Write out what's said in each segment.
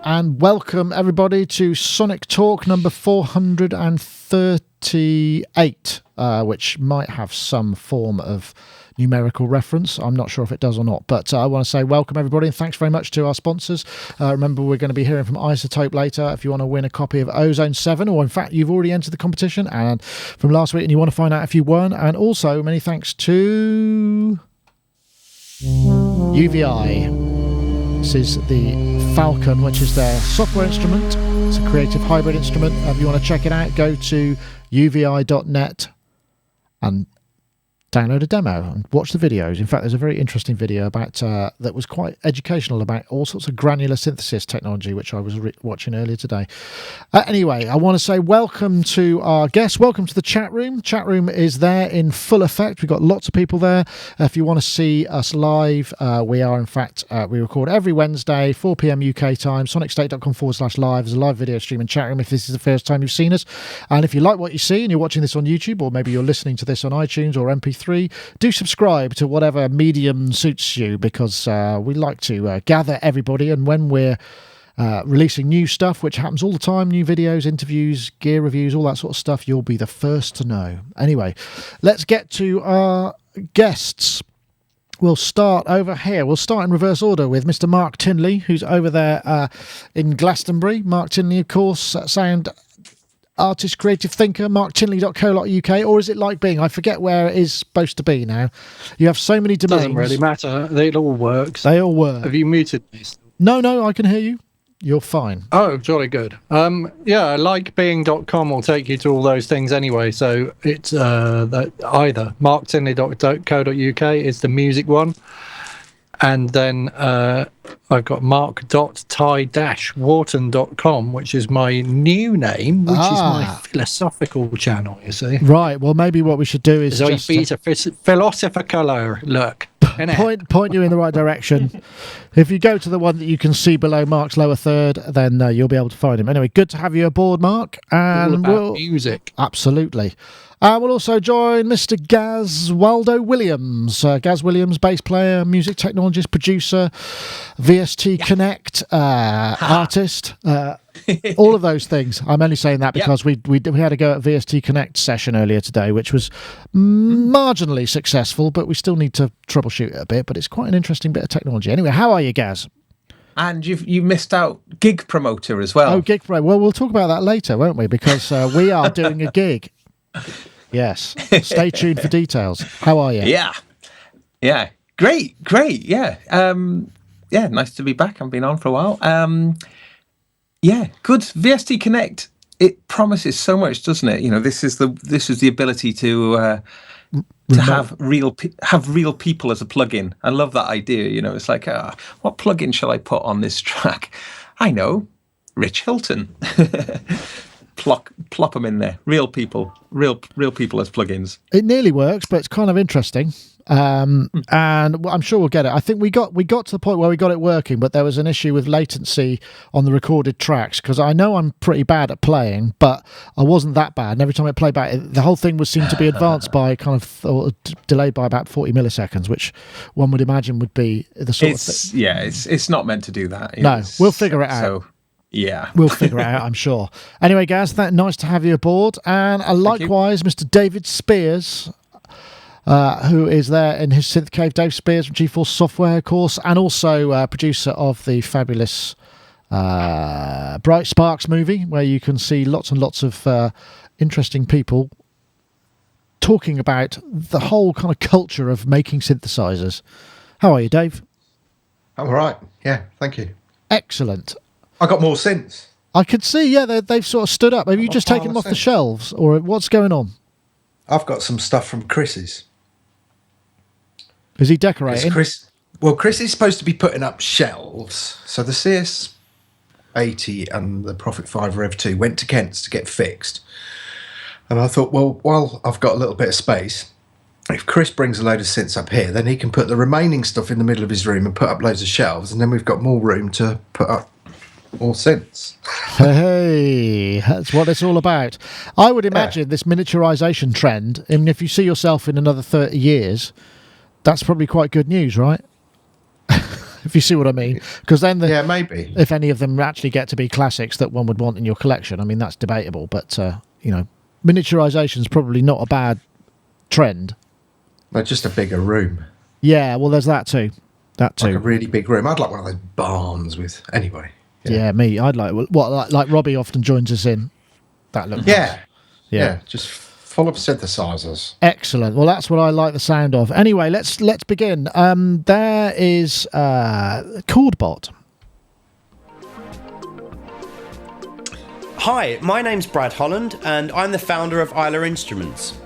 and welcome everybody to Sonic Talk number 438, which might have some form of numerical reference. I'm not sure if it does or not, but I want to say welcome everybody and thanks very much to our sponsors. Remember, we're going to be hearing from Isotope later. If you want to win a copy of Ozone 7, or in fact you've already entered the competition and from last week and you want to find out if you won. And also many thanks to UVI. This is the Falcon, which is their software instrument. It's a creative hybrid instrument. If you want to check it out, go to uvi.net and download a demo and watch the videos. In fact, there's a very interesting video about that was quite educational about all sorts of granular synthesis technology, which I was watching earlier today. Anyway, I want to say welcome to our guests. Welcome to the chat room. Chat room is there in full effect. We've got lots of people there. If you want to see us live, we are, in fact, we record every Wednesday, 4 p.m. UK time, sonicstate.com/live. There's a live video stream and chat room if this is the first time you've seen us. And if you like what you see and you're watching this on YouTube, or maybe you're listening to this on iTunes or MP3, do subscribe to whatever medium suits you, because we like to gather everybody, and when we're releasing new stuff, which happens all the time, new videos, interviews, gear reviews, all that sort of stuff, you'll be the first to know. Anyway, let's get to our guests. We'll start over here. We'll start in reverse order with Mr. Marc Tinley, who's over there in Glastonbury. Marc Tinley, of course, sound artist, creative thinker, marktinley.co.uk, or is it like being? I forget where it is supposed to be now. You have so many domains. Doesn't really matter. It all works. They all work. Have you muted me? No, I can hear you. You're fine. Oh, jolly good. Yeah, likebeing.com will take you to all those things anyway. So it's either marktinley.co.uk is the music one. And then I've got mark.ty-wharton.com, which is my new name, which is my philosophical channel, you see. Right, well, maybe what we should do is just... philosophical look. Point you in the right direction. If you go to the one that you can see below Mark's lower third, then you'll be able to find him. Anyway, good to have you aboard, Marc. And all about music. Absolutely. We'll also join Mr. Gaz Waldo Williams. Gaz Williams, bass player, music technologist, producer, VST Connect, artist, all of those things. I'm only saying that because we had a go at VST Connect session earlier today, which was marginally successful, but we still need to troubleshoot it a bit. But it's quite an interesting bit of technology. Anyway, how are you, Gaz? And you missed out gig promoter as well. Oh, gig promoter. Well, we'll talk about that later, won't we? Because we are doing a gig. Yes. Stay tuned for details. How are you? Yeah. Great. Yeah. Nice to be back. I've been on for a while. Good. VST Connect. It promises so much, doesn't it? You know, this is the ability to have real people as a plugin. I love that idea. You know, it's like, what plugin shall I put on this track? I know, Rich Hilton. Plop them in there. Real people as plugins. It nearly works, but it's kind of interesting. And I'm sure we'll get it. I think we got to the point where we got it working, but there was an issue with latency on the recorded tracks, because I know I'm pretty bad at playing, but I wasn't that bad. And every time I played back, the whole thing seemed to be advanced by or delayed by about 40 milliseconds, which one would imagine would be the sort of thing. Yeah, it's not meant to do that. No, we'll figure it out. So, yeah. We'll figure it out, I'm sure. Anyway, Gaz, nice to have you aboard. And likewise, Mr. David Spears, who is there in his synth cave. Dave Spears from GeForce Software, of course, and also producer of the fabulous Bright Sparks movie, where you can see lots and lots of interesting people talking about the whole kind of culture of making synthesizers. How are you, Dave? I'm all right. Yeah, thank you. Excellent. I got more synths. I could see, they've sort of stood up. Have you just taken them off the shelves, or what's going on? I've got some stuff from Chris's. Is he decorating? Chris is supposed to be putting up shelves. So the CS80 and the Prophet 5 Rev 2 went to Kent's to get fixed. And I thought, well, while I've got a little bit of space, if Chris brings a load of synths up here, then he can put the remaining stuff in the middle of his room and put up loads of shelves, and then we've got more room to put up more synths. Hey, that's what it's all about. I would imagine this miniaturization trend, I mean, if you see yourself in another 30 years, that's probably quite good news, right? if you see what I mean. Because then, Yeah, maybe. if any of them actually get to be classics that one would want in your collection, I mean, that's debatable. But, miniaturization is probably not a bad trend. But just a bigger room. Yeah, well, there's that too. Like a really big room. I'd like one of those barns with... Anyway. Yeah, me. I'd like Robbie often joins us in. That looks nice. Yeah, just full of synthesizers. Excellent. Well, that's what I like the sound of. Anyway, let's begin. There is Kordbot. Hi, my name's Brad Holland, and I'm the founder of Isla Instruments.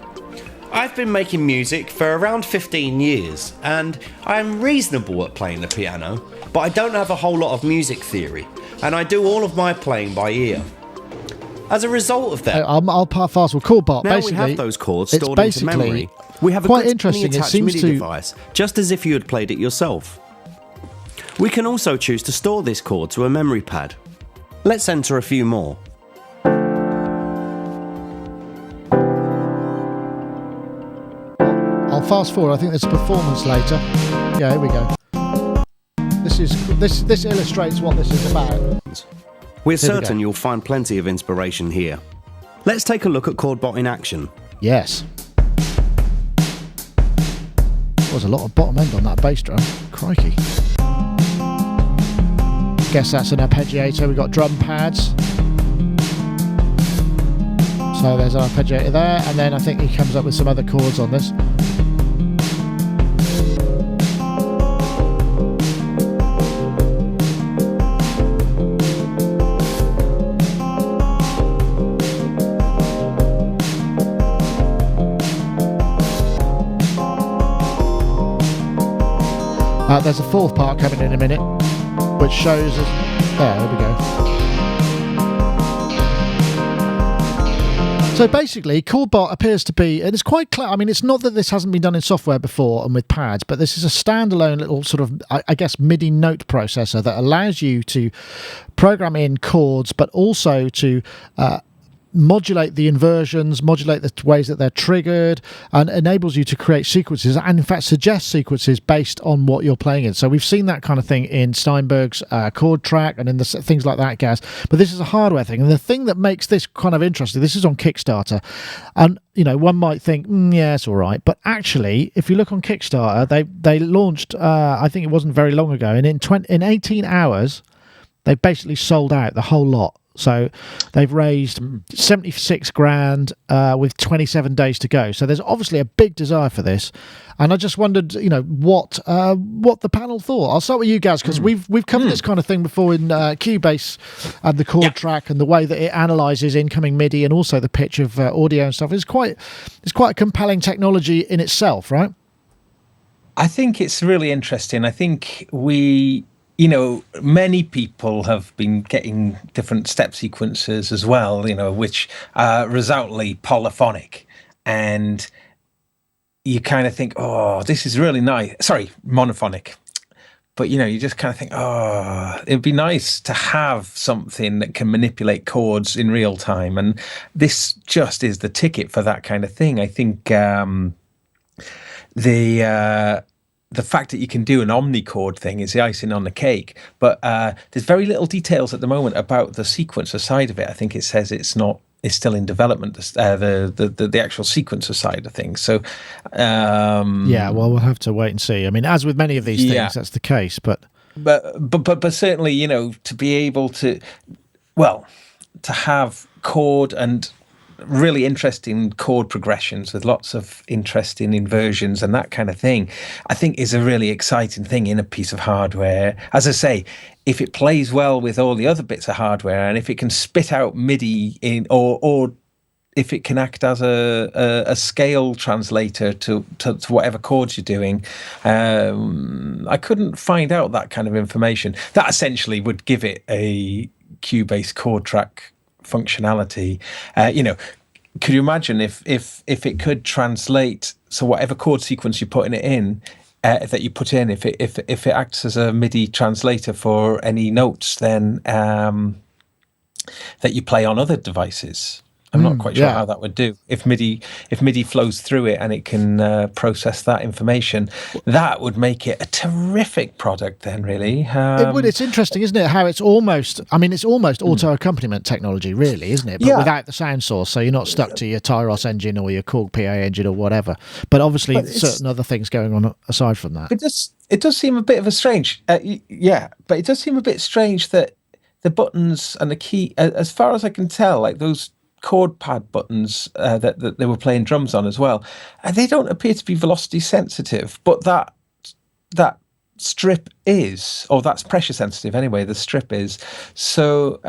I've been making music for around 15 years, and I'm reasonable at playing the piano, but I don't have a whole lot of music theory, and I do all of my playing by ear. As a result of that, I'll fast forward. Kordbot. now Basically, we have those chords it's stored into basically memory. We have a quite good interesting. It attached seems MIDI to device, just as if you had played it yourself. We can also choose to store this chord to a memory pad. Let's enter a few more. I'll fast forward. I think there's a performance later. Yeah, here we go. This illustrates what this is about. We're certain you'll find plenty of inspiration here. Let's take a look at Kordbot in action. Yes. There's a lot of bottom end on that bass drum. Crikey. Guess that's an arpeggiator. We've got drum pads. So there's an arpeggiator there, and then I think he comes up with some other chords on this. There's a fourth part coming in a minute, which shows us... There we go. So basically, Kordbot appears to be, and it's quite clear. I mean, it's not that this hasn't been done in software before and with pads, but this is a standalone little sort of, I guess, MIDI note processor that allows you to program in chords, but also to modulate the inversions, modulate the ways that they're triggered, and enables you to create sequences and in fact suggest sequences based on what you're playing in. So we've seen that kind of thing in Steinberg's chord track and in the things like that, Gaz. But this is a hardware thing, and the thing that makes this kind of interesting, this is on Kickstarter, and one might think, yeah, it's all right, but actually, if you look on Kickstarter, they launched, I think it wasn't very long ago, and in 18 hours, they basically sold out the whole lot. So they've raised 76 grand with 27 days to go. So there's obviously a big desire for this, and I just wondered, what the panel thought. I'll start with you guys, because we've covered this kind of thing before in Cubase and the chord track and the way that it analyzes incoming MIDI and also the pitch of audio and stuff. It's quite a compelling technology in itself, right? I think it's really interesting. I think many people have been getting different step sequences as well, which are resoundingly polyphonic. And you kind of think, oh, this is really nice. Sorry, monophonic. But, you just kind of think, oh, it'd be nice to have something that can manipulate chords in real time. And this just is the ticket for that kind of thing. I think the fact that you can do an omnichord thing is the icing on the cake, but there's very little details at the moment about the sequencer side of it. I think it says it's still in development, the actual sequencer side of things. So yeah, well, we'll have to wait and see. I mean, as with many of these things, that's the case. But certainly, to be able to have chord and really interesting chord progressions with lots of interesting inversions and that kind of thing, I think is a really exciting thing in a piece of hardware. As I say, if it plays well with all the other bits of hardware, and if it can spit out MIDI in, or if it can act as a scale translator to whatever chords you're doing, I couldn't find out that kind of information. That essentially would give it a Cubase chord track functionality. Could you imagine if it could translate, so whatever chord sequence you're putting it in, that you put in, if it acts as a MIDI translator for any notes then that you play on other devices. I'm not quite sure how that would do. If MIDI flows through it and it can process that information, that would make it a terrific product then, really. It would. It's interesting, isn't it, how it's almost auto accompaniment technology, really, isn't it? But without the sound source, so you're not stuck to your Tyros engine or your Korg PA engine or whatever. But obviously certain other things going on aside from that. It does seem a bit of a strange, but it does seem a bit strange that the buttons and the key, as far as I can tell, like those chord pad buttons that they were playing drums on as well, and they don't appear to be velocity sensitive, but that strip is, or that's pressure sensitive anyway, the strip is. So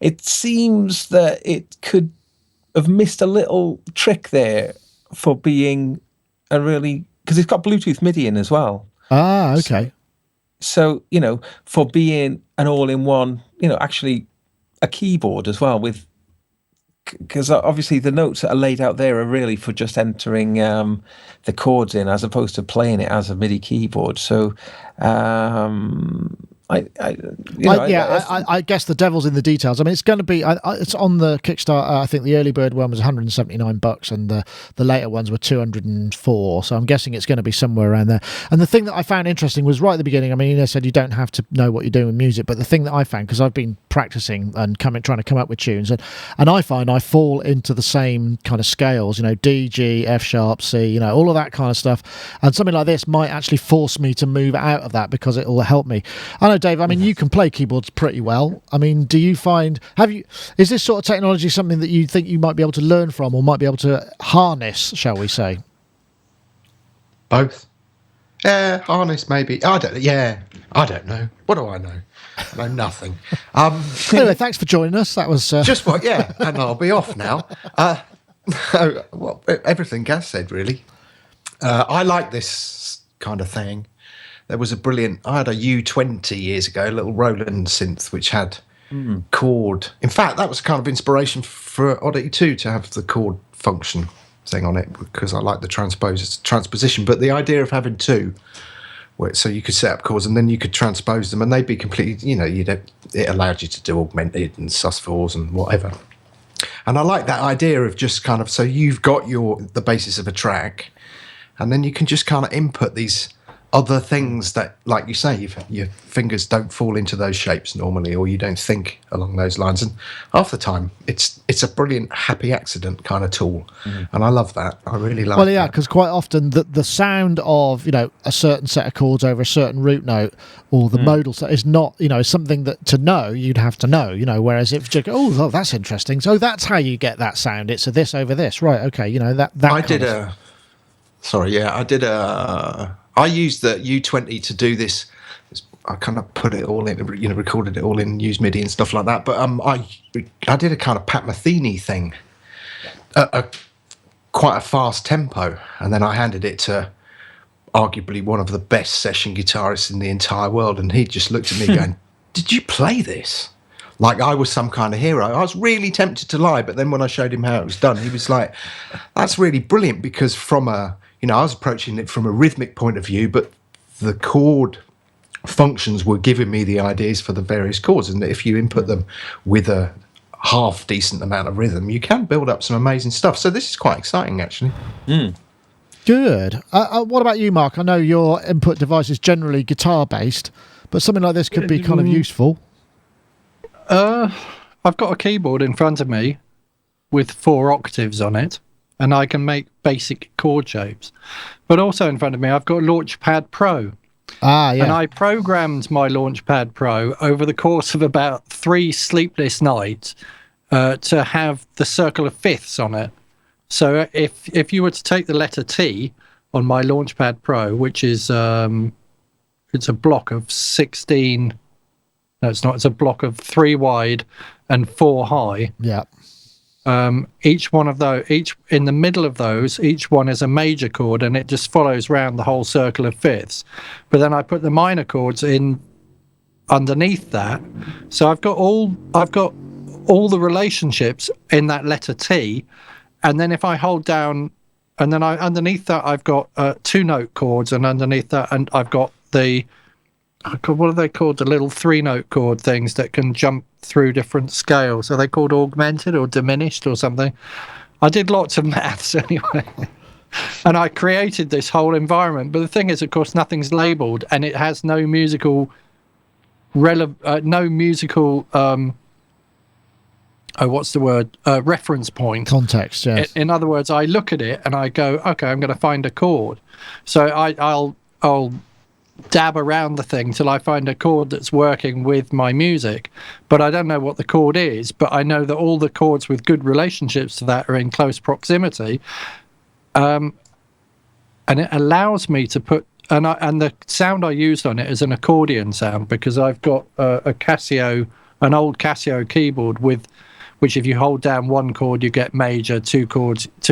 it seems that it could have missed a little trick there for being a really, because it's got Bluetooth MIDI in as well. Ah, okay. So, for being an all-in-one, actually a keyboard as well, with, because obviously the notes that are laid out there are really for just entering the chords in, as opposed to playing it as a MIDI keyboard. So I guess the devil's in the details. I mean, it's going to be. It's on the Kickstarter. I think the early bird one was $179, and the later ones were $204. So I'm guessing it's going to be somewhere around there. And the thing that I found interesting was right at the beginning. I mean, I said you don't have to know what you're doing with music, but the thing that I found, because I've been practicing and trying to come up with tunes, and I find I fall into the same kind of scales. D, G, F sharp, C. All of that kind of stuff. And something like this might actually force me to move out of that because it will help me. I know, Dave, I mean, you can play keyboards pretty well. I mean, do you find, is this sort of technology something that you think you might be able to learn from or might be able to harness, shall we say? Both. Yeah, harness maybe. I don't know. What do I know? I know nothing. Anyway, thanks for joining us. That was... Just what, yeah, and I'll be off now. Well, everything Gaz said, really. I like this kind of thing. There was I had a U20 years ago, a little Roland synth, which had chord. In fact, that was kind of inspiration for Oddity 2 to have the chord function thing on it, because I like the transposition. But the idea of having two, so you could set up chords and then you could transpose them, and they'd be completely, it allowed you to do augmented and sus4s and whatever. And I like that idea of just kind of, so you've got the basis of a track, and then you can just kind of input these other things that, like you say, your fingers don't fall into those shapes normally, or you don't think along those lines. And half the time, it's a brilliant happy accident kind of tool, and I love that. I really like. Well, yeah, because quite often the sound of a certain set of chords over a certain root note, or the modal set, is not something that to know you'd have to know. Whereas if you go, that's interesting. So that's how you get that sound. It's a this over this, right? Okay, that. I used the U20 to do this. I kind of put it all in, recorded it all in, used MIDI and stuff like that. But I did a kind of Pat Metheny thing, quite a fast tempo, and then I handed it to arguably one of the best session guitarists in the entire world, and he just looked at me going, "Did you play this?" Like I was some kind of hero. I was really tempted to lie, but then when I showed him how it was done, he was like, "That's really brilliant," because I was approaching it from a rhythmic point of view, but the chord functions were giving me the ideas for the various chords, and if you input them with a half decent amount of rhythm, you can build up some amazing stuff. So this is quite exciting, actually. Good. What about you, Marc? I know your input device is generally guitar based, but something like this could be kind of useful. I've got a keyboard in front of me with 4 octaves on it, and I can make basic chord shapes. But also in front of me, I've got Launchpad Pro. Ah, yeah. And I programmed my Launchpad Pro over the course of about 3 sleepless nights to have the circle of fifths on it. So if you were to take the letter T on my Launchpad Pro, which is it's a block of 16... No, it's not. It's a block of 3 wide and 4 high. Yeah. Each one of those, in the middle of those, each one is a major chord, and it just follows round the whole circle of fifths. But then I put the minor chords in underneath that, so I've got all the relationships in that letter T, and then if I hold down, and then underneath that I've got 2 note chords, and underneath that, and I've got the oh God, what are they called? The little 3-note chord things that can jump through different scales. Are they called augmented or diminished or something? I did lots of maths anyway. And I created this whole environment. But the thing is, of course, nothing's labeled, and it has no musical reference point. Context, yes. In other words, I look at it and I go, okay, I'm going to find a chord. So I'll dab around the thing till I find a chord that's working with my music, but I don't know what the chord is, but I know that all the chords with good relationships to that are in close proximity, and it allows me to put and the sound I used on it is an accordion sound, because I've got an old Casio keyboard which if you hold down one chord you get major, two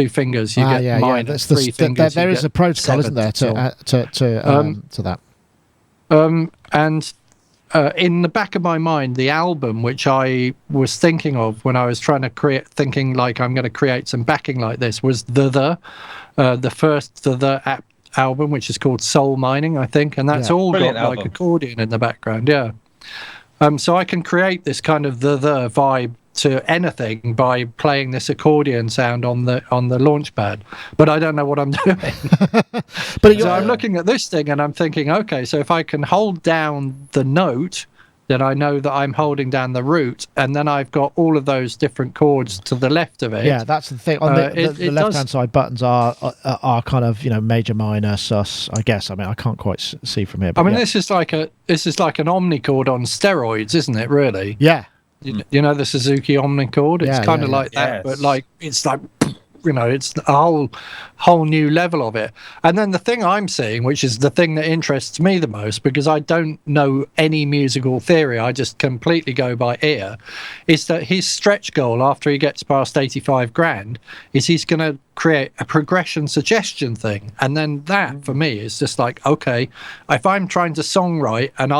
fingers you get minor, three fingers. There is a protocol, isn't there, to that. And in the back of my mind, the album which I was thinking of when I was trying to thinking like I'm going to create some backing like this, was the first album, which is called Soul Mining, I think, and that's all got album. like accordion in the background. Yeah. So I can create this kind of the vibe to anything by playing this accordion sound on the launchpad, but I don't know what I'm doing. So I'm looking at this thing and I'm thinking, okay, so if I can hold down the note, then I know that I'm holding down the root, and then I've got all of those different chords to the left of it. Yeah, that's the thing. On the left-hand side, buttons are kind of, major, minor, sus, I guess. I mean, I can't quite see from here. But this is like an omnichord on steroids, isn't it? Really? Yeah. You know the Suzuki omnichord? It's kind of like that, but like it's like, it's a whole new level of it. And then the thing I'm seeing, which is the thing that interests me the most, because I don't know any musical theory, I just completely go by ear, is that his stretch goal after he gets past 85 grand is he's going to create a progression suggestion thing. And then that for me is just like, okay, if I'm trying to songwrite and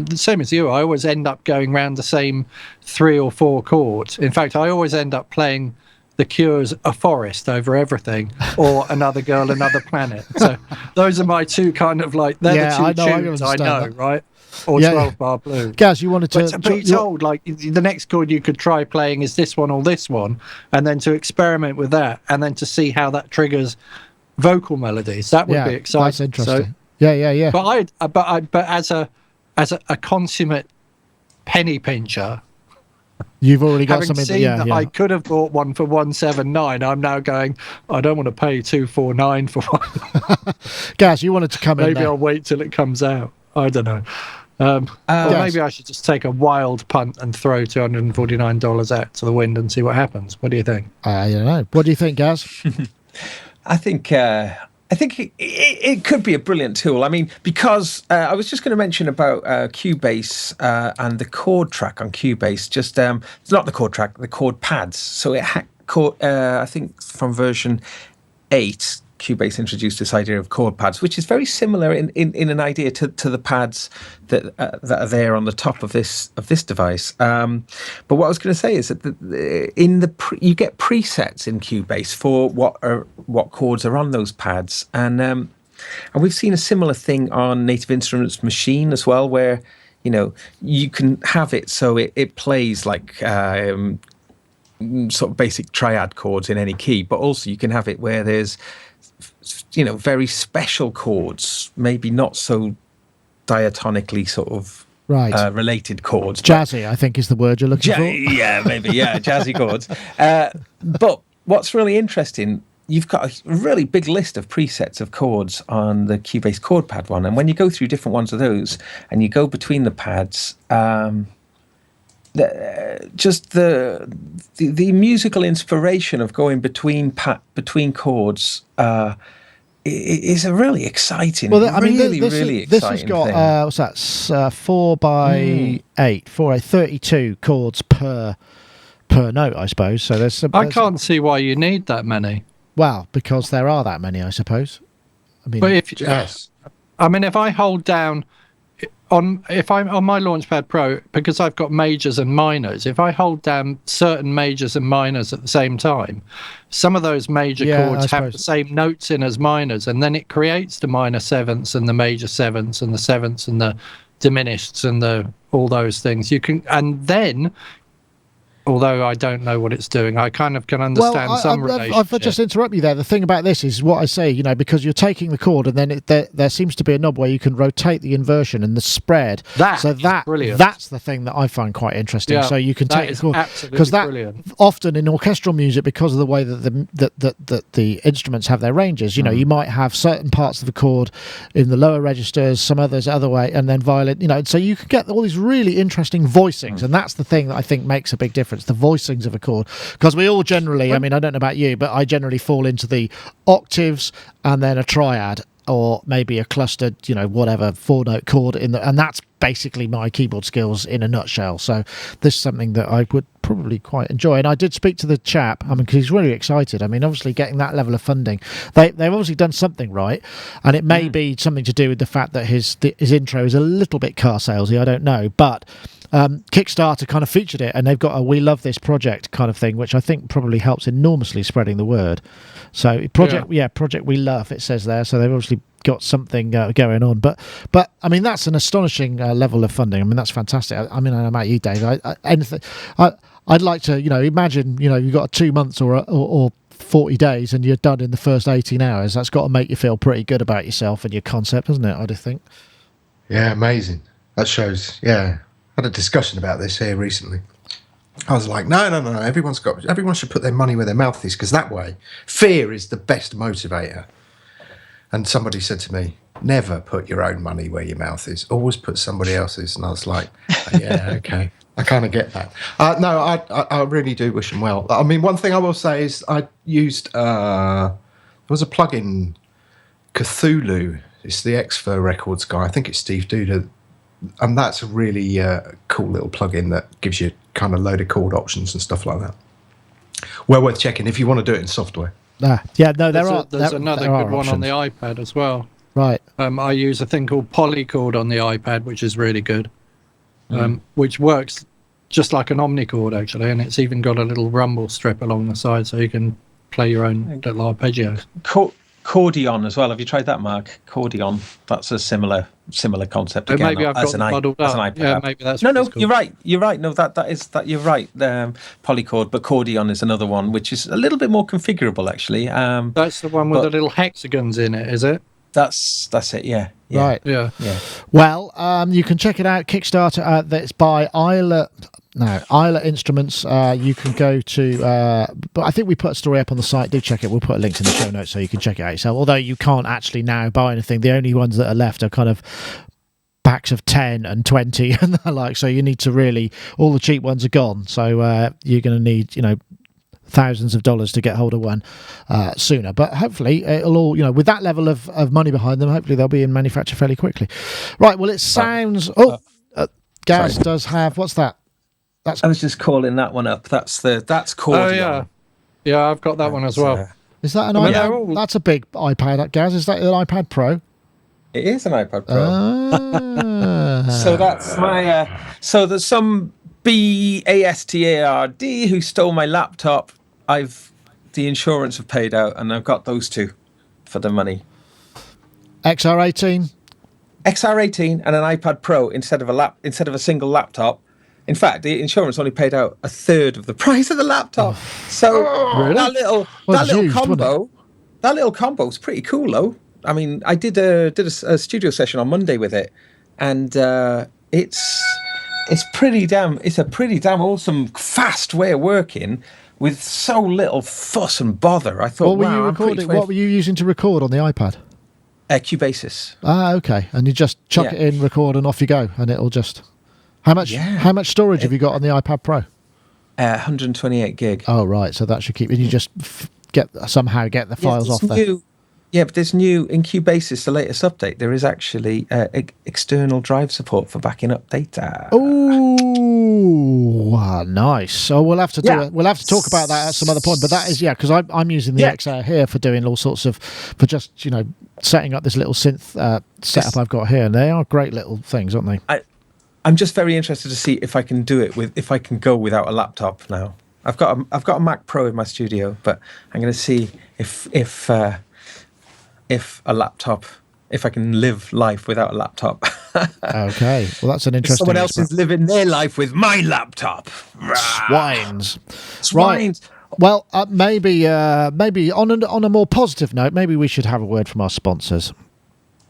the same as you, I always end up going around the same 3 or 4 chords. In fact, I always end up playing The Cure's A Forest over everything, or Another Girl, Another Planet. So those are my two kind of like, they're the two tunes I know, right? Or 12 Bar Blues. Gaz, you wanted to... But to be told, like, the next chord you could try playing is this one or this one, and then to experiment with that, and then to see how that triggers vocal melodies. That would be exciting. That's interesting. Yeah. But as a consummate penny pincher, you've already got something. I could have bought one for 179. I'm now going, I don't want to pay 249 for one. Gaz, you wanted to come in. Maybe I'll wait till it comes out. I don't know. Or maybe I should just take a wild punt and throw $249 out to the wind and see what happens. What do you think? I don't know. What do you think, Gaz? I think it could be a brilliant tool. I mean, because I was just going to mention about Cubase and the chord track on Cubase. Just it's not the chord track, the chord pads. So I think from version 8, Cubase introduced this idea of chord pads, which is very similar in an idea to the pads that are there on the top of this device. But what I was going to say is that you get presets in Cubase for what chords are on those pads, and we've seen a similar thing on Native Instruments Machine as well, where you can have it so it plays like sort of basic triad chords in any key, but also you can have it where there's very special chords, maybe not so diatonically sort of related chords. Jazzy, I think, is the word you're looking for. Yeah, maybe, jazzy chords. But what's really interesting, you've got a really big list of presets of chords on the Cubase chord pad one, and when you go through different ones of those and you go between the pads, just the musical inspiration of going between chords is a really exciting, really exciting. This has got what's that? 4 by 8, 32 chords per note, I suppose. So there's I can't see why you need that many. Well, because there are that many, I suppose. I mean, but if I hold down if I'm on my Launchpad Pro, because I've got majors and minors, if I hold down certain majors and minors at the same time, some of those major chords have the same notes in as minors, and then it creates the minor sevenths and the major sevenths and the sevenths and the diminished and all those things. You can, and then, although I don't know what it's doing, I kind of can understand some relationship. I'll just interrupt you there. The thing about this is what I say, because you're taking the chord and then there seems to be a knob where you can rotate the inversion and the spread. Brilliant. That's the thing that I find quite interesting. So you can take the chord, because that often in orchestral music, because of the way that the instruments have their ranges, you might have certain parts of the chord in the lower registers, some others other way, and then violin. So you can get all these really interesting voicings, and that's the thing that I think makes a big difference. The voicings of a chord, because we all generally, I don't know about you, but I generally fall into the octaves and then a triad, or maybe a clustered, whatever 4-note chord and that's basically my keyboard skills in a nutshell. So this is something that I would probably quite enjoy. And I did speak to the chap, because he's really excited. Obviously getting that level of funding, they've obviously done something right, and it may be something to do with the fact that his intro is a little bit car salesy, I don't know, but Kickstarter kind of featured it, and they've got a "we love this project" kind of thing, which I think probably helps enormously spreading the word. So project we love, it says there. So they've obviously got something going on, but that's an astonishing level of funding. That's fantastic. I don't know about you, Dave. I'd like to, imagine, you've got 2 months or 40 days and you're done in the first 18 hours. That's got to make you feel pretty good about yourself and your concept, doesn't it? I do think. Yeah, amazing. That shows. Yeah. I had a discussion about this here recently. I was like, no. Everyone should put their money where their mouth is, because that way, fear is the best motivator. And somebody said to me, never put your own money where your mouth is. Always put somebody else's. And I was like, yeah, okay. I kind of get that. No, I really do wish them well. One thing I will say is I used, there was a plugin, Cthulhu. It's the Xfer Records guy. I think it's Steve Duda. And that's a really cool little plugin that gives you kind of load of chord options and stuff like that. Well worth checking if you want to do it in software. There's another good one on the iPad as well. Right. I use a thing called Polychord on the iPad, which is really good, which works just like an omnichord, actually, and it's even got a little rumble strip along the side, so you can play your own little arpeggios. Cordion as well. Have you tried that, Marc? Cordion. That's a similar concept again. Maybe I've got muddled up. iPad Yeah, app. maybe that's no. cool. You're right. No, that is that. You're right. Polychord, but Cordion is another one which is a little bit more configurable, actually. That's the one with the little hexagons in it, is it? That's it. Yeah. Right. Yeah. Well, you can check it out. Kickstarter. That's by Isla. No, Isla Instruments. You can go to, but I think we put a story up on the site. Do check it. We'll put links in the show notes so you can check it out yourself. Although you can't actually now buy anything. The only ones that are left are kind of packs of 10 and 20 and the like. So you need to really, all the cheap ones are gone. So you're going to need, thousands of dollars to get hold of one sooner. But hopefully it'll all, with that level of money behind them, hopefully they'll be in manufacture fairly quickly. Right. Well, it sounds. Gaz does have. What's that? I was just calling that one up. That's Cordion. Yeah, I've got that one as well. Is that an iPad? That's a big iPad, Gaz. Is that an iPad Pro? It is an iPad Pro. So that's my. So there's some BASTARD who stole my laptop. The insurance have paid out, and I've got those two for the money. XR18 and an iPad Pro instead of a single laptop. In fact, the insurance only paid out a third of the price of the laptop. So really? that little combo is pretty cool, though. I did a studio session on Monday with it, and it's a pretty damn awesome, fast way of working with so little fuss and bother. I thought, what were you recording? What were you using to record on the iPad? Cubasis. Okay, and you just chuck it in, record, and off you go, and it'll just. How much storage have you got on the iPad Pro? 128 gig. Oh, right. So that should keep. And you just get the files off there. Yeah, but there's new in Cubasis, the latest update. There is actually external drive support for backing up data. Oh, nice. So we'll have to we'll have to talk about that at some other point. But that is because I'm using the XR here for doing all sorts of setting up this little synth setup I've got here, and they are great little things, aren't they? I'm just very interested to see if I can do it if I can go without a laptop now. I've got a Mac Pro in my studio, but I'm going to see if a laptop, if I can live life without a laptop. Okay, well, that's an interesting. Someone else is living their life with my laptop. Swines. Swines. Right. Well, maybe on a more positive note, maybe we should have a word from our sponsors,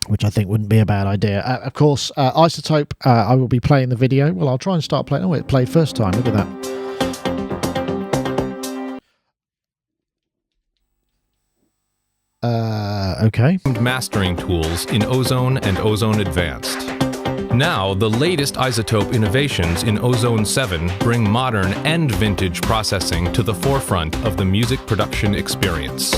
which I think wouldn't be a bad idea. Of course, Isotope, I will be playing the video. Well, I'll try and start playing. Oh, it played first time. Look at that. Okay. Mastering tools in Ozone and Ozone Advanced. Now, the latest isotope innovations in Ozone 7 bring modern and vintage processing to the forefront of the music production experience.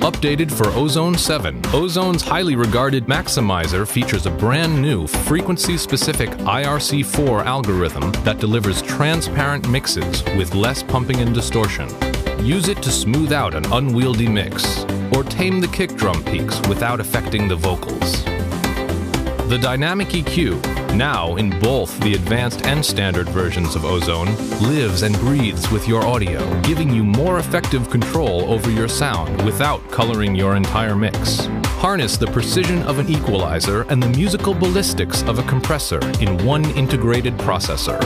Updated for Ozone 7, Ozone's highly regarded maximizer features a brand new frequency-specific IRC4 algorithm that delivers transparent mixes with less pumping and distortion. Use it to smooth out an unwieldy mix, or tame the kick drum peaks without affecting the vocals. The Dynamic EQ, now in both the advanced and standard versions of Ozone, lives and breathes with your audio, giving you more effective control over your sound without coloring your entire mix. Harness the precision of an equalizer and the musical ballistics of a compressor in one integrated processor.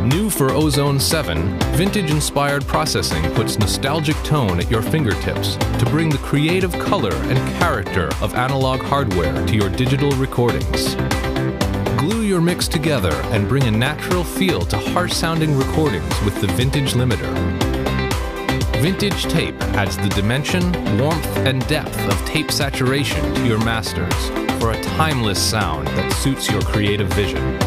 New for Ozone 7, vintage-inspired processing puts nostalgic tone at your fingertips to bring the creative color and character of analog hardware to your digital recordings. Glue your mix together and bring a natural feel to harsh-sounding recordings with the Vintage Limiter. Vintage tape adds the dimension, warmth, and depth of tape saturation to your masters for a timeless sound that suits your creative vision.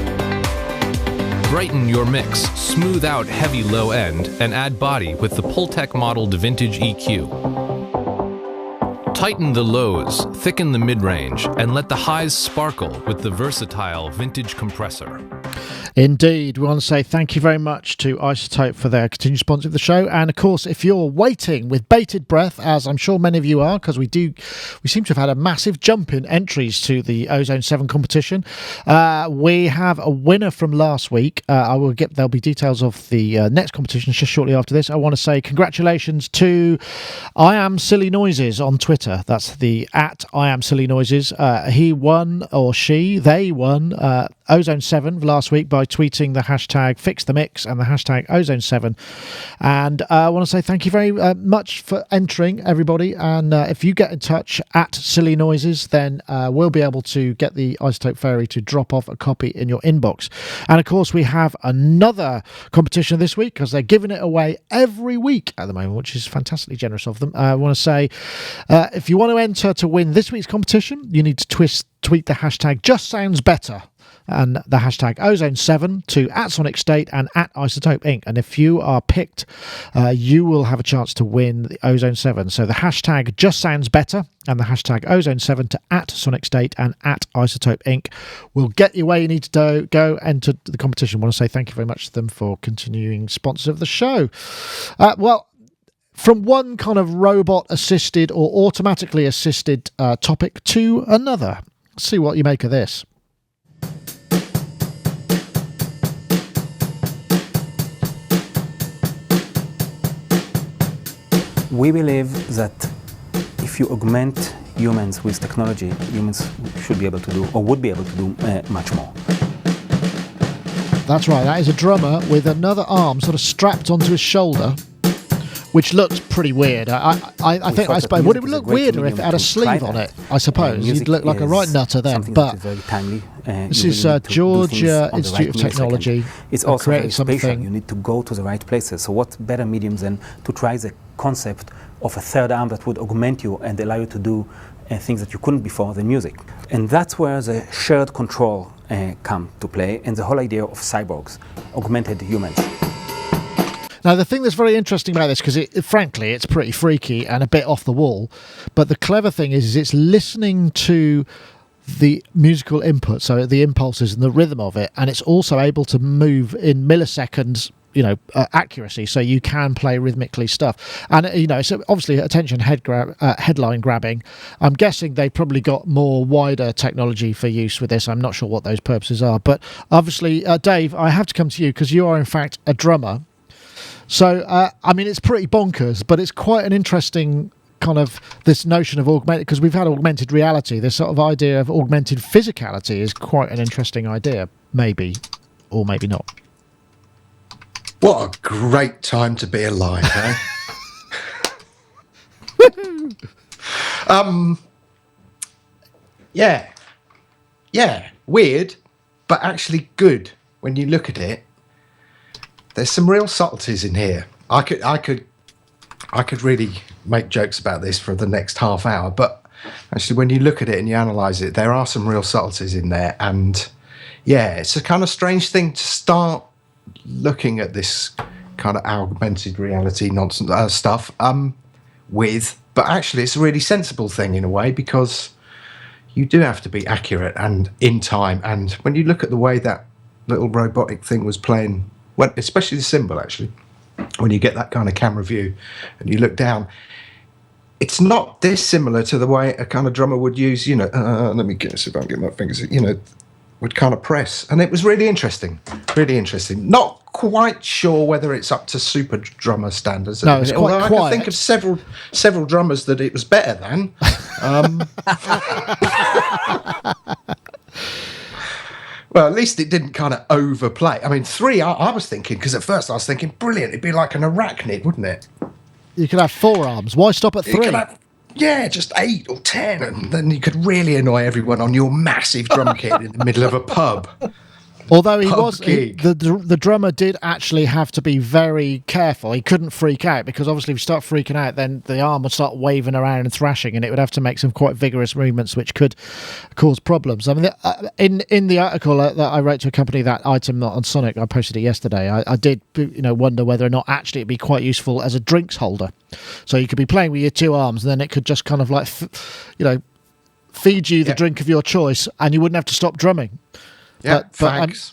Brighten your mix, smooth out heavy low end, and add body with the Pultec modeled Vintage EQ. Tighten the lows, thicken the mid-range, and let the highs sparkle with the versatile Vintage compressor. Indeed. We want to say thank you very much to Isotope for their continued sponsor of the show. And of course, if you're waiting with bated breath, as I'm sure many of you are, because we seem to have had a massive jump in entries to the Ozone 7 competition. We have a winner from last week. There'll be details of the next competition just shortly after this. I want to say congratulations to I Am Silly Noises on Twitter. That's the @ I Am Silly Noises. He won, or they won Ozone 7 last week by tweeting the hashtag #FixTheMix and the hashtag Ozone 7. And I want to say thank you very much for entering, everybody. And if you get in touch @ Silly Noises, then we'll be able to get the Isotope Fairy to drop off a copy in your inbox. And of course, we have another competition this week because they're giving it away every week at the moment, which is fantastically generous of them. I want to say if you want to enter to win this week's competition, you need to tweet the hashtag #JustSoundsBetter and the hashtag Ozone7 to @Sonicstate and @Isotope Inc. And if you are picked, you will have a chance to win the Ozone 7. So the hashtag #JustSoundsBetter and the hashtag Ozone7 to @Sonicstate and @Isotope Inc. will get you where you need to go enter the competition. I want to say thank you very much to them for continuing sponsors of the show. From one kind of robot-assisted or automatically assisted topic to another. Let's see what you make of this. We believe that if you augment humans with technology, humans should be able to do, or would be able to do, much more. That's right, that is a drummer with another arm sort of strapped onto his shoulder, which looks pretty weird. I suppose would it look weirder if it had a sleeve on it? I suppose you'd look like a right nutter then. But very timely. This is Georgia Institute of Technology. It's also very something. spatial. You need to go to the right places. So what better medium than to try the concept of a third arm that would augment you and allow you to do things that you couldn't before than music. And that's where the shared control come to play, and the whole idea of cyborgs, augmented humans. Now, the thing that's very interesting about this, because frankly, it's pretty freaky and a bit off the wall, but the clever thing is it's listening to the musical input, so the impulses and the rhythm of it, and it's also able to move in milliseconds, accuracy, so you can play rhythmically stuff. And, it's obviously attention headline grabbing. I'm guessing they probably got more wider technology for use with this. I'm not sure what those purposes are. But obviously, Dave, I have to come to you because you are, in fact, a drummer. So, it's pretty bonkers, but it's quite an interesting kind of this notion of augmented, because we've had augmented reality, this sort of idea of augmented physicality is quite an interesting idea, maybe, or maybe not. What a great time to be alive, eh? Yeah, weird, but actually good when you look at it. There's some real subtleties in here. I could really make jokes about this for the next half hour, but actually when you look at it and you analyse it, there are some real subtleties in there. And yeah, it's a kind of strange thing to start looking at this kind of augmented reality nonsense stuff with, but actually it's a really sensible thing in a way, because you do have to be accurate and in time. And when you look at the way that little robotic thing was playing, when, especially the cymbal, actually, when you get that kind of camera view and you look down, it's not dissimilar to the way a kind of drummer would use, let me guess if I can get my fingers, would kind of press. And it was really interesting, really interesting. Not quite sure whether it's up to super drummer standards. No, it's quite quiet. I can think of several drummers that it was better than. Well, at least it didn't kind of overplay. I mean, 3, I was thinking, because at first I was thinking, brilliant, it'd be like an arachnid, wouldn't it? You could have 4 arms. Why stop at 3? Yeah, just 8 or 10, and then you could really annoy everyone on your massive drum kit in the middle of a pub. Although the drummer did actually have to be very careful. He couldn't freak out, because obviously if you start freaking out, then the arm would start waving around and thrashing, and it would have to make some quite vigorous movements, which could cause problems. I mean, in the article that I wrote to accompany that item on Sonic, I posted it yesterday. I did, wonder whether or not actually it'd be quite useful as a drinks holder. So you could be playing with your 2 arms, and then it could just kind of like, feed you the drink of your choice, and you wouldn't have to stop drumming. Yeah, Thaks.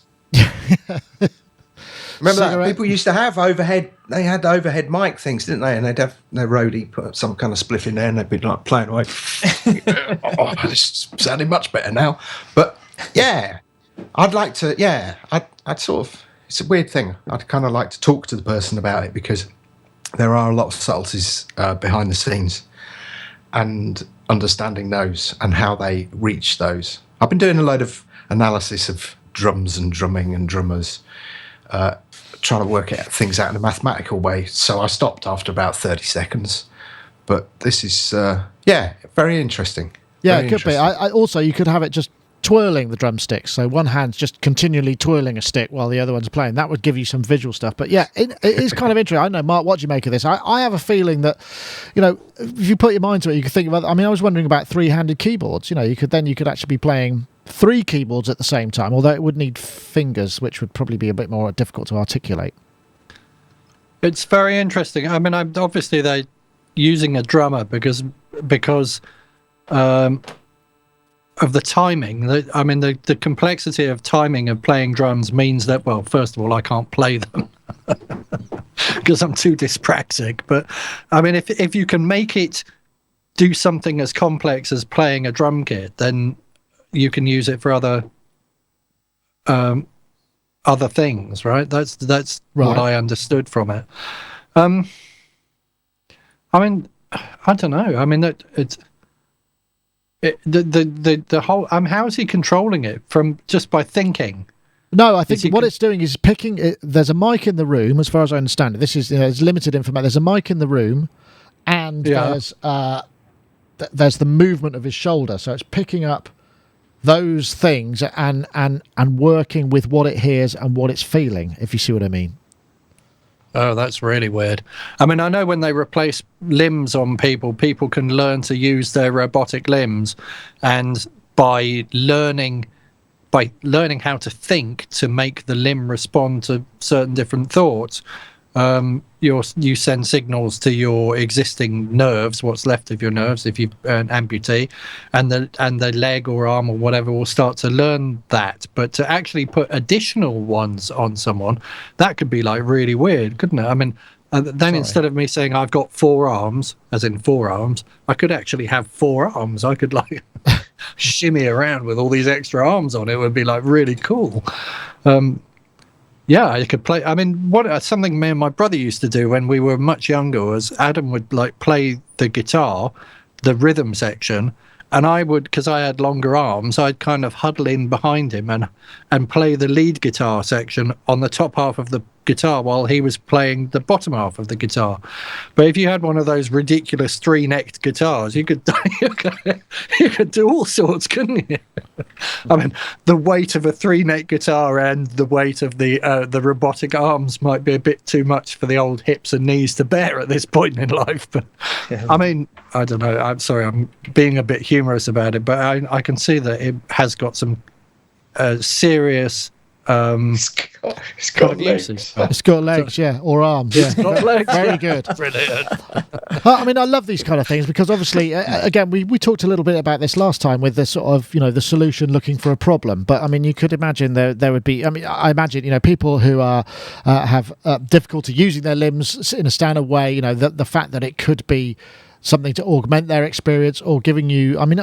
Remember that? People used to have overhead, they had overhead mic things, didn't they? And they'd have their roadie put some kind of spliff in there, and they'd be like playing away. It's sounding much better now. But yeah, I'd like to, I'd sort of, it's a weird thing. I'd kind of like to talk to the person about it, because there are a lot of subtleties behind the scenes, and understanding those and how they reach those. I've been doing a load of analysis of drums and drumming and drummers, trying to work things out in a mathematical way. So I stopped after about 30 seconds. But this is, very interesting. Yeah, it could be. I also, you could have it just twirling the drumsticks. So one hand's just continually twirling a stick while the other one's playing. That would give you some visual stuff. But yeah, it is kind of interesting. I don't know, Marc, what do you make of this? I have a feeling that, if you put your mind to it, you could think about, I was wondering about 3-handed keyboards. You could actually be playing 3 keyboards at the same time, although it would need fingers, which would probably be a bit more difficult to articulate. It's very interesting. Obviously they're using a drummer because of the timing. The complexity of timing of playing drums means that, well, first of all, I can't play them because I'm too dyspraxic. But if you can make it do something as complex as playing a drum kit, then you can use it for other things, right? That's right. What I understood from it. I don't know. The whole. How is he controlling it from just by thinking? No, I think what it's doing is picking. There's a mic in the room, as far as I understand it. This is there's limited information. There's a mic in the room, and there's the movement of his shoulder. So it's picking up those things and working with what it hears and what it's feeling, if you see what I mean. Oh, that's really weird. I know when they replace limbs on people can learn to use their robotic limbs, and by learning how to think to make the limb respond to certain different thoughts, you send signals to your existing nerves, what's left of your nerves if you amputee, and the leg or arm or whatever will start to learn that. But to actually put additional ones on someone, that could be like really weird, couldn't it? Instead of me saying I've got 4 arms, as in forearms, I could actually have 4 arms. I could like shimmy around with all these extra arms on. It would be like really cool. Yeah, I could play. I mean, something me and my brother used to do when we were much younger was Adam would like play the guitar, the rhythm section, and I would, because I had longer arms, I'd kind of huddle in behind him and play the lead guitar section on the top half of the guitar while he was playing the bottom half of the guitar. But if you had one of those ridiculous 3-necked guitars, you could do all sorts, couldn't you? I mean, the weight of a 3-neck guitar and the weight of the robotic arms might be a bit too much for the old hips and knees to bear at this point in life. But yeah. I mean, I don't know. I'm sorry, I'm being a bit humorous about it, but I can see that it has got some serious. It's got legs. It's got legs, yeah, or arms. Yeah, it's got legs. Very good. Brilliant. I mean, I love these kind of things because obviously, again, we talked a little bit about this last time with the sort of, the solution looking for a problem. But I mean, you could imagine there would be. I mean, I imagine people who have difficulty using their limbs in a standard way. The fact that it could be something to augment their experience or giving you, I mean,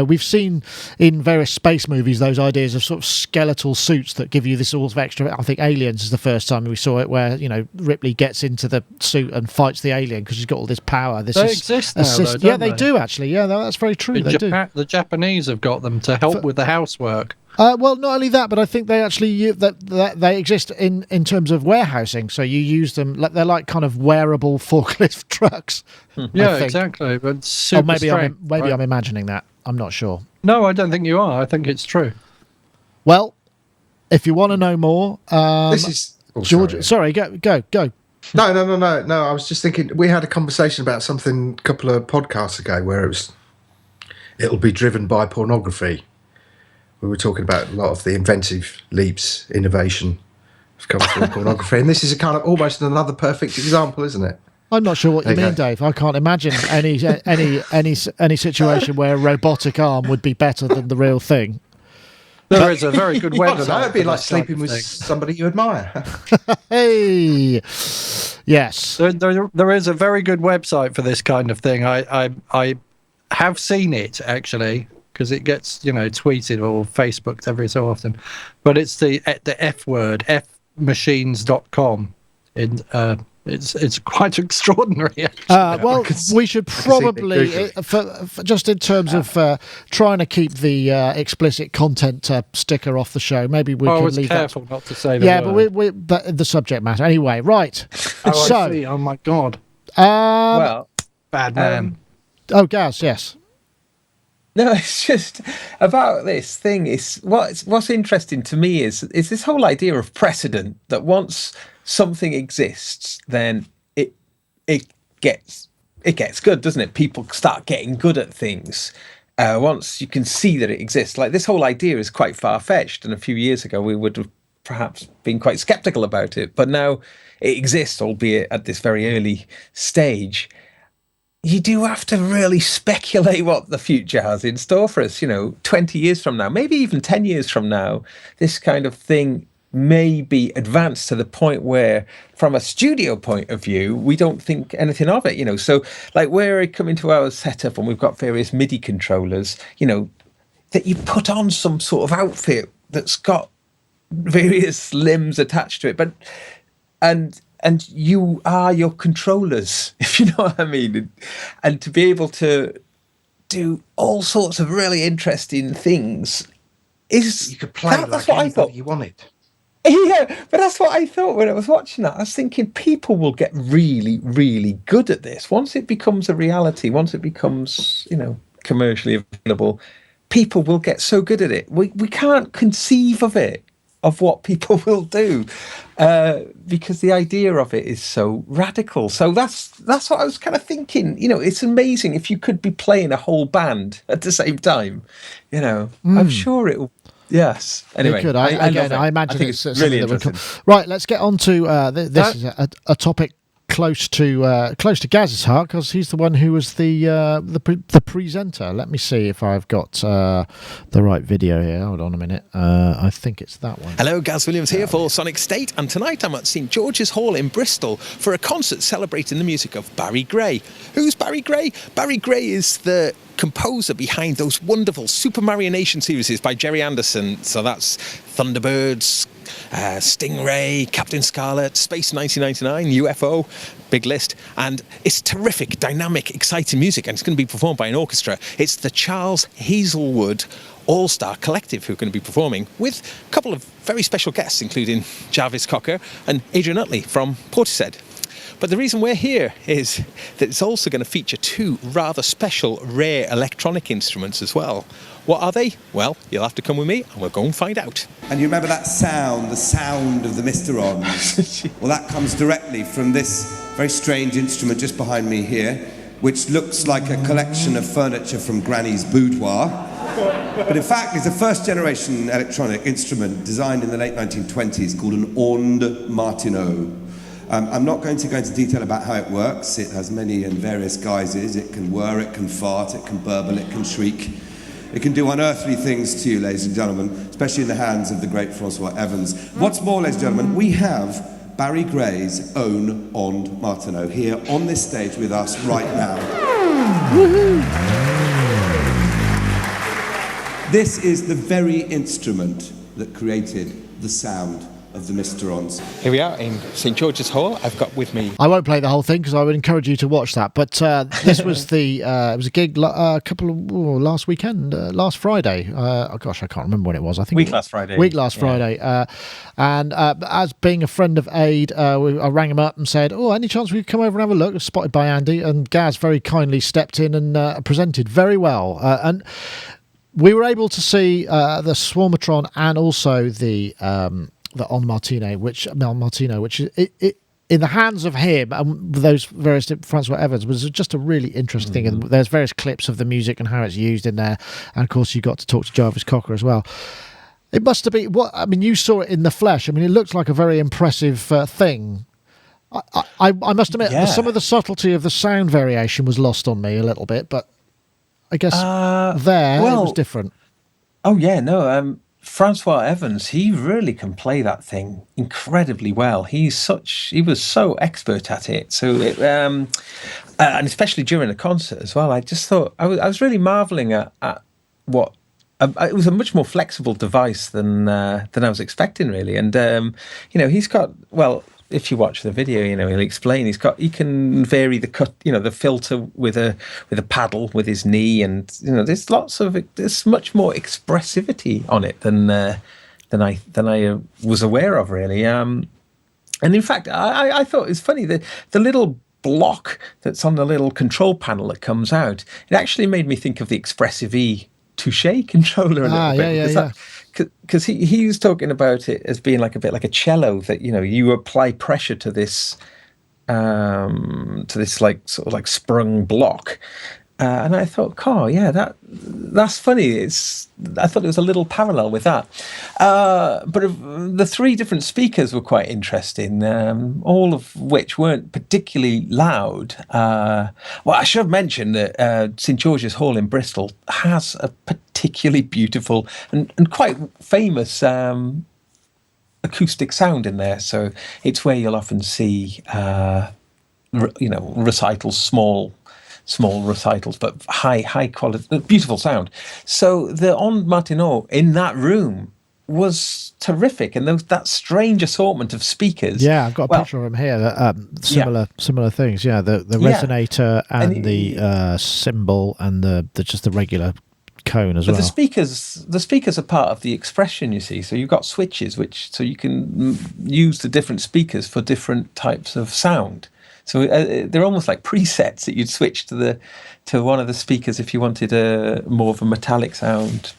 we've seen in various space movies those ideas of sort of skeletal suits that give you this sort of extra. I think Aliens is the first time we saw it, where Ripley gets into the suit and fights the alien because she's got all this power. They exist now, though, don't they? Do actually. Yeah, that's very true. The Japanese have got them to help with the housework. Well, not only that, but I think they actually that they exist in terms of warehousing. So you use them; they're like kind of wearable forklift trucks. Yeah, exactly. But super maybe right? I'm imagining that. I'm not sure. No, I don't think you are. I think it's true. Well, if you want to know more, this is George. Sorry, go. No. I was just thinking. We had a conversation about something a couple of podcasts ago where it'll be driven by pornography. We were talking about a lot of the inventive leaps, innovation has come through pornography, and this is a kind of almost another perfect example, isn't it? I'm not sure what you mean, Dave. I can't imagine any situation where a robotic arm would be better than the real thing. There is a very good website. That would be like sleeping with somebody you admire. Hey, yes. There is a very good website for this kind of thing. I have seen it actually, because it gets tweeted or Facebooked every so often, but it's the F word, fmachines.com. It's quite extraordinary. Well, we should probably, for just in terms of trying to keep the explicit content sticker off the show, maybe we can leave careful that. Not to say the word. But the subject matter anyway. Right. I see. Oh my God. Well, bad man. Gaz, yes. No, it's just about this thing. What's interesting to me is this whole idea of precedent, that once something exists, then it gets good, doesn't it? People start getting good at things once you can see that it exists. Like, this whole idea is quite far-fetched, and a few years ago we would have perhaps been quite skeptical about it, but now it exists, albeit at this very early stage. You do have to really speculate what the future has in store for us. 20 years from now, maybe even 10 years from now, this kind of thing may be advanced to the point where, from a studio point of view, we don't think anything of it. So, like, where I come into our setup and we've got various MIDI controllers, that you put on some sort of outfit that's got various limbs attached to it, but and you are your controllers, if you know what I mean. And to be able to do all sorts of really interesting things is... You could play like anybody you wanted. Yeah, but that's what I thought when I was watching that. I was thinking people will get really, really good at this. Once it becomes a reality, once it becomes, commercially available, people will get so good at it. We can't conceive of it, of what people will do, because the idea of it is so radical. So that's what I was kind of thinking. It's amazing if you could be playing a whole band at the same time. I'm sure it will. Yes. Anyway, could. I imagine it's really interesting. Right, let's get on to this. Is a topic close to Gaz's heart, because he's the one who was the presenter. Let me see if I've got the right video here. Hold on a minute. I think it's that one. Hello, Gaz Williams here for Sonicstate, and tonight I'm at St George's Hall in Bristol for a concert celebrating the music of Barry Gray. Who's Barry Gray? Barry Gray is the composer behind those wonderful Super Marionation series by Gerry Anderson. So that's Thunderbirds, Stingray, Captain Scarlet, Space 1999, UFO, big list. And it's terrific, dynamic, exciting music, and it's going to be performed by an orchestra. It's the Charles Hazelwood All-Star Collective who are going to be performing, with a couple of very special guests, including Jarvis Cocker and Adrian Utley from Portishead. But the reason we're here is that it's also going to feature two rather special, rare electronic instruments as well. What are they? Well, you'll have to come with me and we'll go and find out. And you remember that sound, the sound of the Mysterons? Well, that comes directly from this very strange instrument just behind me here, which looks like a collection of furniture from Granny's boudoir. But in fact, it's a first-generation electronic instrument designed in the late 1920s called an Ondes Martenot. I'm not going to go into detail about how it works. It has many and various guises. It can whir, it can fart, it can burble, it can shriek. It can do unearthly things to you, ladies and gentlemen, especially in the hands of the great Francois Evans. What's more, ladies and gentlemen, we have Barry Gray's own Ondes Martenot here on this stage with us right now. Woohoo! This is the very instrument that created the sound of the Mysterons. Here we are in St George's Hall. I've got with me... I won't play the whole thing because I would encourage you to watch that. But this was it was a gig last weekend, last Friday. Gosh, I can't remember when it was. I think last Friday. Friday. And as being a friend of Aid, I rang him up and said, "Oh, any chance we could come over and have a look?" It was spotted by Andy, and Gaz very kindly stepped in and presented very well. And we were able to see the Swarmatron and also the Ondes Martenot, which is in the hands of him and those various Francois Evans, was just a really interesting thing. And there's various clips of the music and how it's used in there. And of course, you got to talk to Jarvis Cocker as well. It must have been you saw it in the flesh. I mean, it looks like a very impressive thing. I must admit, some of the subtlety of the sound variation was lost on me a little bit, but I guess it was different. Oh yeah, no. Francois Evans, he really can play that thing incredibly well. He was so expert at it. So, and especially during a concert as well. I just thought I was really marveling at what it was a much more flexible device than I was expecting, really. And he's got if you watch the video, he'll explain. He can vary the cut, the filter with a paddle with his knee, and there's much more expressivity on it than I was aware of, really. And in fact, I thought it's funny that the little block that's on the little control panel that comes out, it actually made me think of the Expressive E Touché controller a little bit. Because he was talking about it as being like a bit like a cello, that you apply pressure to this like sort of like sprung block, and I thought, that's funny. I thought there was a little parallel with that, but the three different speakers were quite interesting, all of which weren't particularly loud. I should have mentioned that St George's Hall in Bristol has a particularly beautiful and quite famous acoustic sound in there. So it's where you'll often see recitals, small recitals, but high quality, beautiful sound. So the Ondes Martenot in that room was terrific, and that strange assortment of speakers. Yeah, I've got a picture of him here. Similar things. Yeah, the resonator and the cymbal and just the regular cone as well. The speakers are part of the expression, you see. So you've got switches, so you can use the different speakers for different types of sound. So they're almost like presets that you'd switch to one of the speakers if you wanted more of a metallic sound.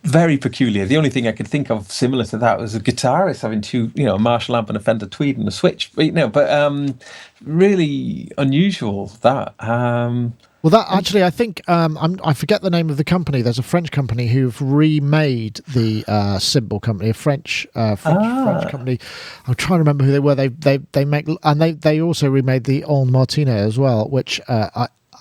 Very peculiar. The only thing I could think of similar to that was a guitarist having two, a Marshall amp and a Fender Tweed and a switch. But really unusual that. Well, that actually, I think I forget the name of the company. There's a French company who've remade the cymbal company, a French company. I'm trying to remember who they were. They make, and they also remade the Ondes Martenot as well, which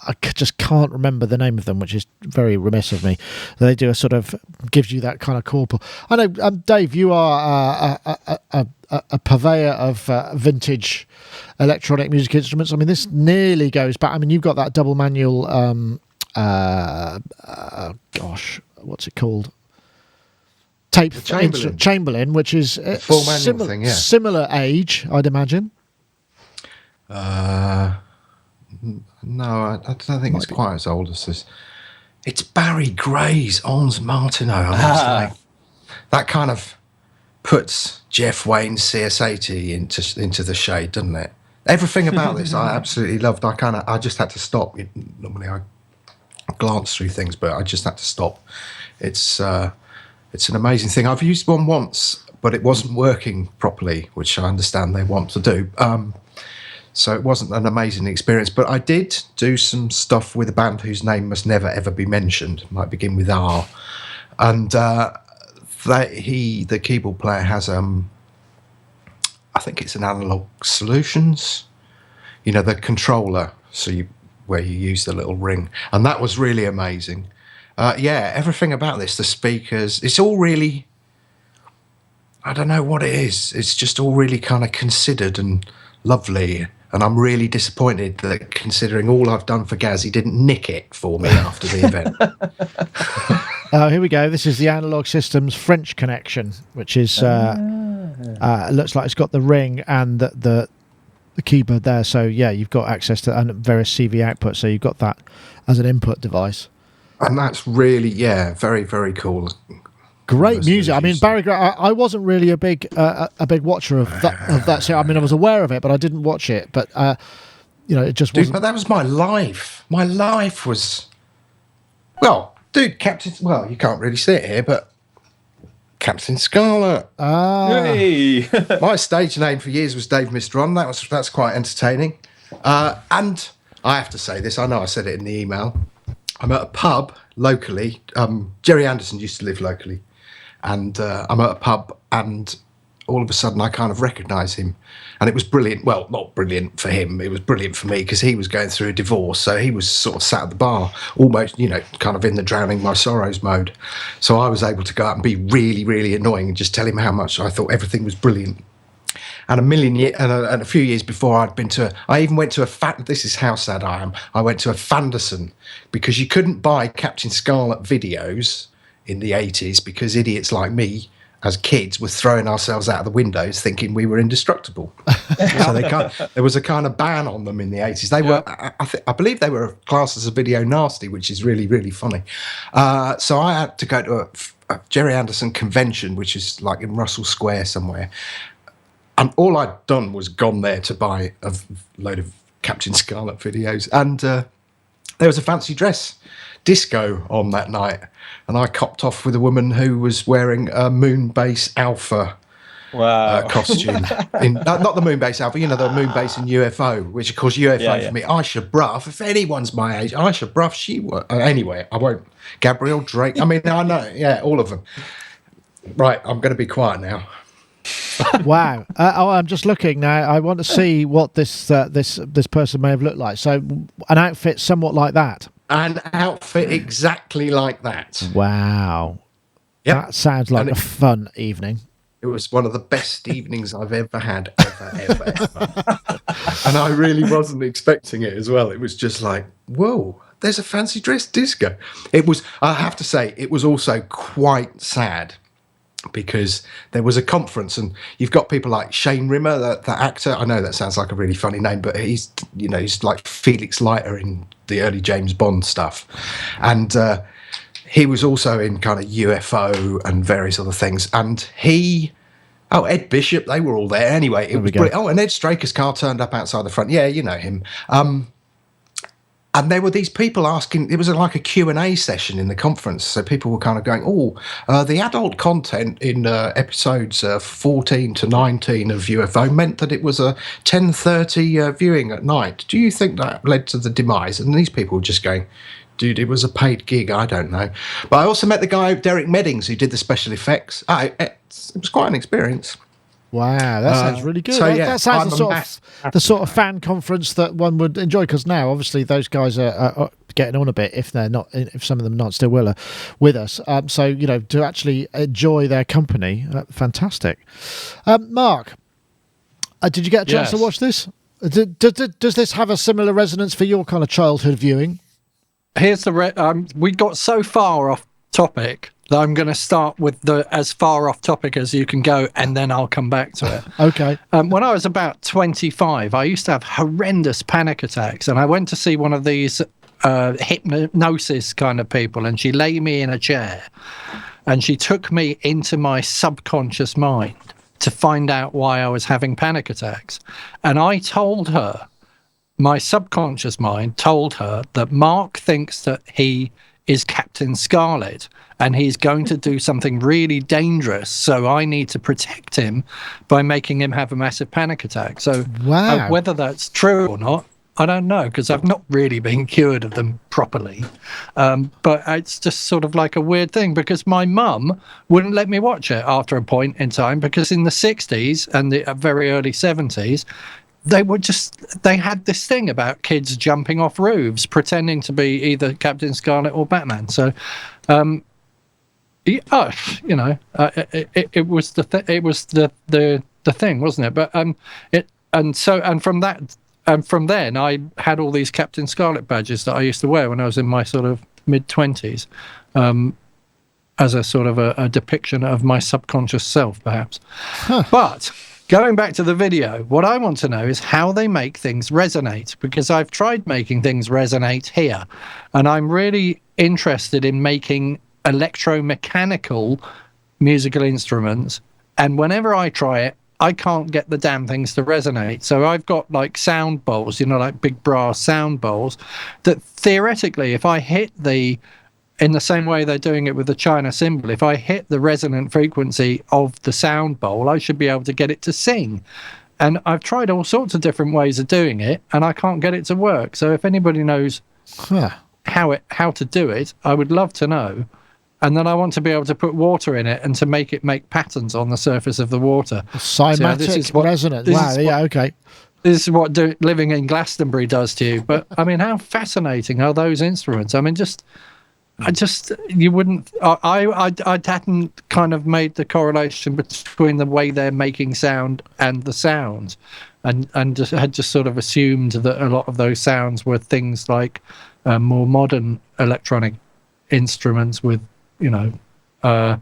I just can't remember the name of them, which is very remiss of me. They do a sort of gives you that kind of corporal. I know, Dave, you are a purveyor of vintage electronic music instruments. I mean, this nearly goes back. I mean, you've got that double manual. What's it called? tape Chamberlain. Chamberlain, which is full manual thing, yeah. similar age, I'd imagine. No, I don't think it's quite as old as this. It's Barry Gray's Ondes Martenot. I mean, it's like, that kind of puts Jeff Wayne's CS80 into the shade, doesn't it? Everything about this I absolutely loved. I just had to stop. Normally I glance through things, but I just had to stop. It's an amazing thing. I've used one once, but it wasn't working properly, which I understand they want to do. So it wasn't an amazing experience, but I did do some stuff with a band whose name must never ever be mentioned. It might begin with R, and the keyboard player has I think it's an Analog Solutions, the controller, where you use the little ring, and that was really amazing. Everything about this, the speakers, it's all really, I don't know what it is. It's just all really kind of considered and lovely. And I'm really disappointed that, considering all I've done for Gaz, he didn't nick it for me after the event. Here we go. This is the Analog Systems French connection, which is looks like it's got the ring and the keyboard there. So yeah, you've got access to various CV outputs. So you've got that as an input device. And that's really, very, very cool. Great music. I mean, Barry Gray. I wasn't really a big watcher of that. So I mean, I was aware of it, but I didn't watch it. But it just wasn't. But that was my life. My life was, Captain. Well, you can't really see it here, but Captain Scarlet. Hey. My stage name for years was Dave Mistron. That's quite entertaining. And I have to say this. I know I said it in the email. I'm at a pub locally. Gerry Anderson used to live locally. And I'm at a pub, and all of a sudden I kind of recognise him. And it was brilliant. Well, not brilliant for him. It was brilliant for me, because he was going through a divorce. So he was sort of sat at the bar, almost, kind of in the drowning my sorrows mode. So I was able to go out and be really, really annoying and just tell him how much I thought everything was brilliant. And a few years before, I even went to this is how sad I am. I went to a Fanderson, because you couldn't buy Captain Scarlet videos in the 80s, because idiots like me, as kids, were throwing ourselves out of the windows thinking we were indestructible. So there was a kind of ban on them in the 80s. They were, I believe they were classed as a video nasty, which is really, really funny. So I had to go to a Gerry Anderson convention, which is like in Russell Square somewhere. And all I'd done was gone there to buy a load of Captain Scarlet videos. And there was a fancy dress disco on that night. And I copped off with a woman who was wearing a Moonbase Alpha costume. Not the Moonbase Alpha, the Moonbase in UFO, which, of course, UFO for me, Aisha Bruff. If anyone's my age, Aisha Bruff, she was. Anyway, I won't. Gabrielle Drake. I mean, I know. All of them. Right, I'm going to be quiet now. Wow. I'm just looking now. I want to see what this person may have looked like. So an outfit somewhat like that. An outfit exactly like that. Wow. Yep. That sounds like a fun evening. It was one of the best evenings I've ever had, ever. And I really wasn't expecting it as well. It was just like, whoa, there's a fancy dress disco. It was, I have to say, it was also quite sad, because there was a conference, and you've got people like Shane Rimmer, the actor. I know that sounds like a really funny name, but he's like Felix Leiter in the early James Bond stuff. And he was also in kind of UFO and various other things. And Ed Bishop, they were all there. Anyway, it was brilliant. Oh, and Ed Straker's car turned up outside the front. Yeah, you know him. And there were these people asking, it was like a Q&A session in the conference. So people were kind of going, the adult content in episodes 14 to 19 of UFO meant that it was a 10:30 viewing at night. Do you think that led to the demise? And these people were just going, dude, it was a paid gig. I don't know. But I also met the guy, Derek Meddings, who did the special effects. It was quite an experience. Wow, that sounds really good. So, that sounds the sort of fan conference that one would enjoy, because now obviously those guys are getting on a bit, if some of them not still with us. So to actually enjoy their company, fantastic. Marc, did you get a chance to watch this? Does this have a similar resonance for your kind of childhood viewing? Here's we got so far off topic I'm going to start with the as far off topic as you can go, and then I'll come back to it. Okay. When I was about 25, I used to have horrendous panic attacks, and I went to see one of these hypnosis kind of people, and she laid me in a chair, and she took me into my subconscious mind to find out why I was having panic attacks. And I told her, my subconscious mind told her that Marc thinks that he is Captain Scarlet and he's going to do something really dangerous, so I need to protect him by making him have a massive panic attack. So wow. Whether that's true or not, I don't know, because I've not really been cured of them properly. But it's just sort of like a weird thing, because my mum wouldn't let me watch it after a point in time, because in the 60s and the very early 70s, they had this thing about kids jumping off roofs, pretending to be either Captain Scarlet or Batman. So, it was the thing, wasn't it? But from then I had all these Captain Scarlet badges that I used to wear when I was in my sort of mid-20s, as a sort of a depiction of my subconscious self, perhaps. Huh. But going back to the video, what I want to know is how they make things resonate, because I've tried making things resonate here, and I'm really interested in making electromechanical musical instruments, and whenever I try it, I can't get the damn things to resonate. So I've got like sound bowls, like big brass sound bowls, that theoretically, if I hit in the same way they're doing it with the China cymbal, if I hit the resonant frequency of the sound bowl, I should be able to get it to sing. And I've tried all sorts of different ways of doing it, and I can't get it to work. So if anybody knows how to do it, I would love to know. And then I want to be able to put water in it and to make it make patterns on the surface of the water. Cymatic resonance. Wow, yeah, okay. This is what living in Glastonbury does to you. But, I mean, how fascinating are those instruments? I mean, you wouldn't... I hadn't kind of made the correlation between the way they're making sound and the sounds, and had just sort of assumed that a lot of those sounds were things like more modern electronic instruments with, the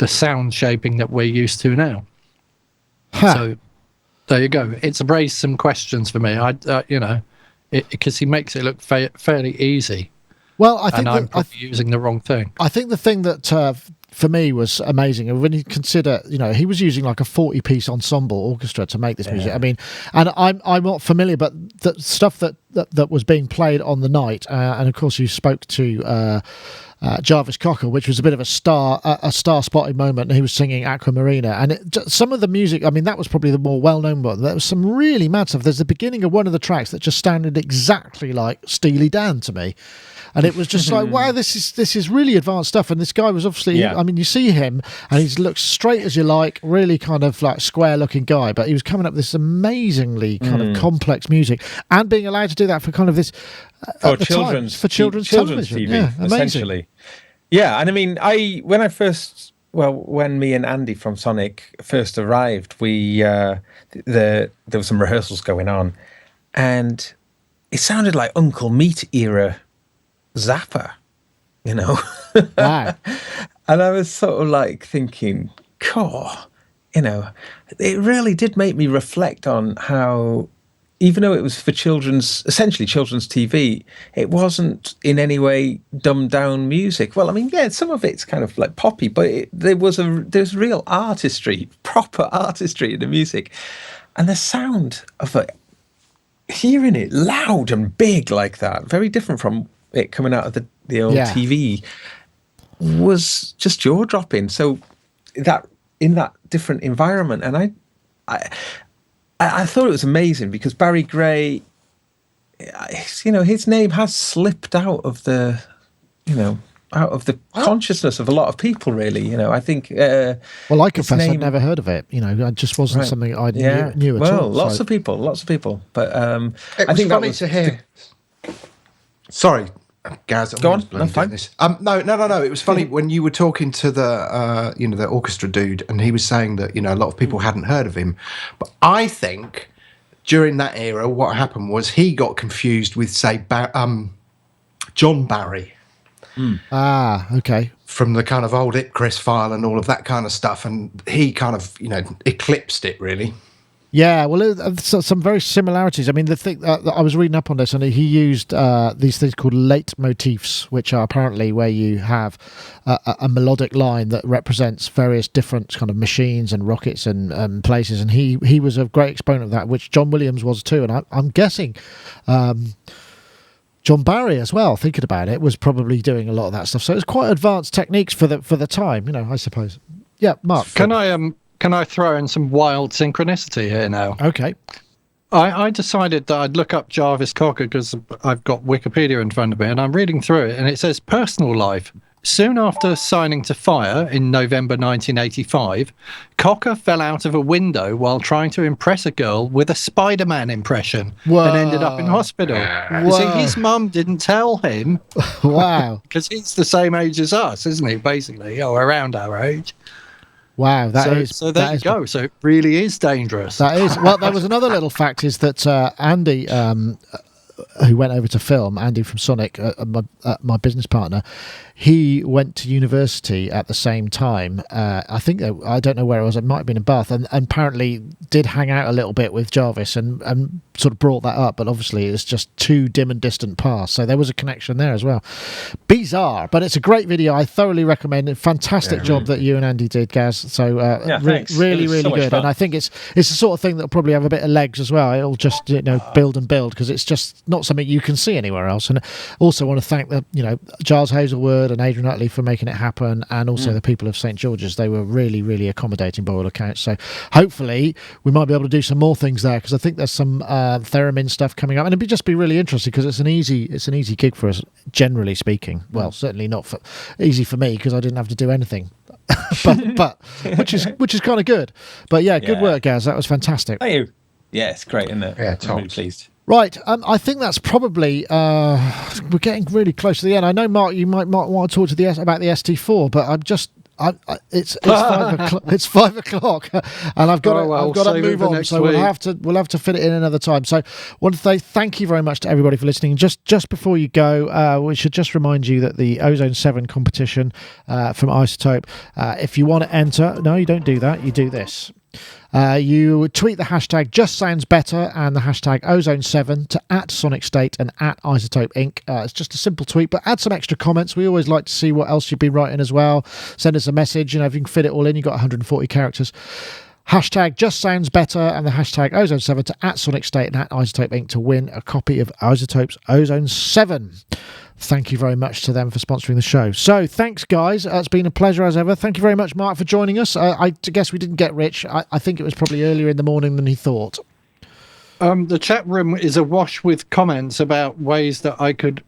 sound shaping that we're used to now. Huh. So there you go. It's raised some questions for me. Because he makes it look fairly easy. Well, I think I'm probably using the wrong thing. I think the thing that for me was amazing, and when you consider, he was using like a 40-piece ensemble orchestra to make this music. I mean, and I'm not familiar, but the stuff that was being played on the night, and of course you spoke to Jarvis Cocker, which was a bit of a star-spotted moment, and he was singing Aquamarina, and some of the music, I mean, that was probably the more well-known one. There was some really mad stuff. There's the beginning of one of the tracks that just sounded exactly like Steely Dan to me. And it was just like, wow, this is really advanced stuff. And this guy was obviously, I mean, you see him and he looks straight as you like, really kind of like square looking guy, but he was coming up with this amazingly kind of complex music, and being allowed to do that for kind of this for children's television. TV, essentially. Yeah, and I mean, when me and Andy from Sonic first arrived, there were some rehearsals going on, and it sounded like Uncle Meat era Zappa, Wow. And I was sort of like thinking, it really did make me reflect on how, even though it was for essentially children's TV, it wasn't in any way dumbed down music. Well, I mean, yeah, some of it's kind of like poppy, but there's real artistry, proper artistry in the music, and the sound of it, hearing it loud and big like that, very different from it coming out of the old TV, was just jaw-dropping. So that in that different environment, and I thought it was amazing, because Barry Gray, his name has slipped out of the consciousness of a lot of people, really. I think. Well, I confess I'd never heard of it. It just wasn't something I knew at all. Well, lots of people. But I think funny to hear. Sorry, Gaz. Go on. No, fine. No. It was funny when you were talking to the the orchestra dude, and he was saying that a lot of people hadn't heard of him. But I think during that era, what happened was he got confused with, say, John Barry. Ah, okay. From the kind of old Ipcris file and all of that kind of stuff, and he kind of, eclipsed it really. Yeah, well, some very similarities. I mean, the thing I was reading up on this, and he used these things called leitmotifs, which are apparently where you have a melodic line that represents various different kind of machines and rockets and places. And he was a great exponent of that, which John Williams was too. And I'm guessing John Barry as well, thinking about it, was probably doing a lot of that stuff. So it's quite advanced techniques for the time, I suppose. Yeah, Marc. Can I throw in some wild synchronicity here now? Okay. I decided that I'd look up Jarvis Cocker because I've got Wikipedia in front of me, and I'm reading through it, and it says personal life. Soon after signing to Fire in November 1985, Cocker fell out of a window while trying to impress a girl with a Spider-Man impression and ended up in hospital. You see, his mum didn't tell him. Wow. Because he's the same age as us, isn't he, basically, or around our age. Wow, so there you go. So it really is dangerous. That is. Well, there was another little fact is that Andy, who went over to film, Andy from Sonic, my business partner, he went to university at the same time. I don't know where it was. It might have been in Bath, and apparently did hang out a little bit with Jarvis and sort of brought that up. But obviously, it's just too dim and distant past. So there was a connection there as well. Bizarre, but it's a great video. I thoroughly recommend it. Fantastic job that you and Andy did, Gaz. So really so good. Fun. And I think it's the sort of thing that'll probably have a bit of legs as well. It'll just build and build because it's just not something you can see anywhere else. And also want to thank Giles Hazelwood and Adrian Utley for making it happen, and also the people of St George's. They were really, really accommodating by all accounts. So hopefully we might be able to do some more things there, because I think there's some theremin stuff coming up, and it'd just be really interesting because it's an easy gig for us, generally speaking. Well, certainly not easy for me because I didn't have to do anything. but which is kind of good. But good work, Gaz. That was fantastic. Thank you. Yeah, it's great, isn't it? Yeah, I'm really pleased. Right, I think that's probably we're getting really close to the end. I know, Marc, you might want to talk to about the ST4, but it's 5 o'clock. It's 5 o'clock, and I've got to move on. So we'll have to fit it in another time. So, I want to say thank you very much to everybody for listening. Just before you go, we should just remind you that the Ozone 7 competition from Isotope. If you want to enter, no, you don't do that. You do this. You tweet the hashtag #JustSoundsBetter and the hashtag Ozone7 to @Sonicstate and @Isotope Inc. It's just a simple tweet, but add some extra comments. We always like to see what else you've been writing as well. Send us a message. If you can fit it all in, you've got 140 characters. Hashtag #JustSoundsBetter and the hashtag Ozone7 to @Sonicstate and @Isotope Inc. to win a copy of Isotope's Ozone 7. Thank you very much to them for sponsoring the show. So thanks, guys. It's been a pleasure as ever. Thank you very much, Marc, for joining us. I guess we didn't get rich. I think it was probably earlier in the morning than he thought. The chat room is awash with comments about ways that I could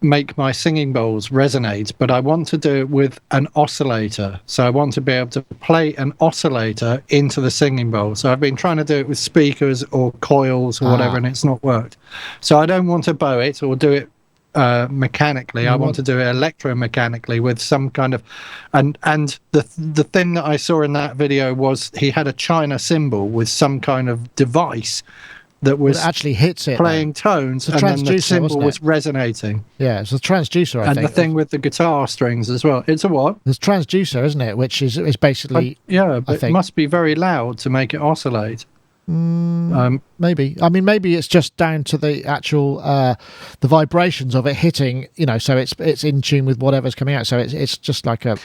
make my singing bowls resonate, but I want to do it with an oscillator. So I want to be able to play an oscillator into the singing bowl. So I've been trying to do it with speakers or coils or whatever, and it's not worked. So I don't want to bow it or do it mechanically. I want to do it electromechanically with some kind of and the thing that I saw in that video was he had a China cymbal with some kind of device that was actually hits it playing tones, and then the cymbal was resonating. Yeah, it's a transducer, I think. And the thing with the guitar strings as well. It's a what? It's transducer, isn't it? Which is basically but it must be very loud to make it oscillate. Maybe. I mean, maybe it's just down to the actual the vibrations of it hitting. So it's in tune with whatever's coming out. So it's just like a.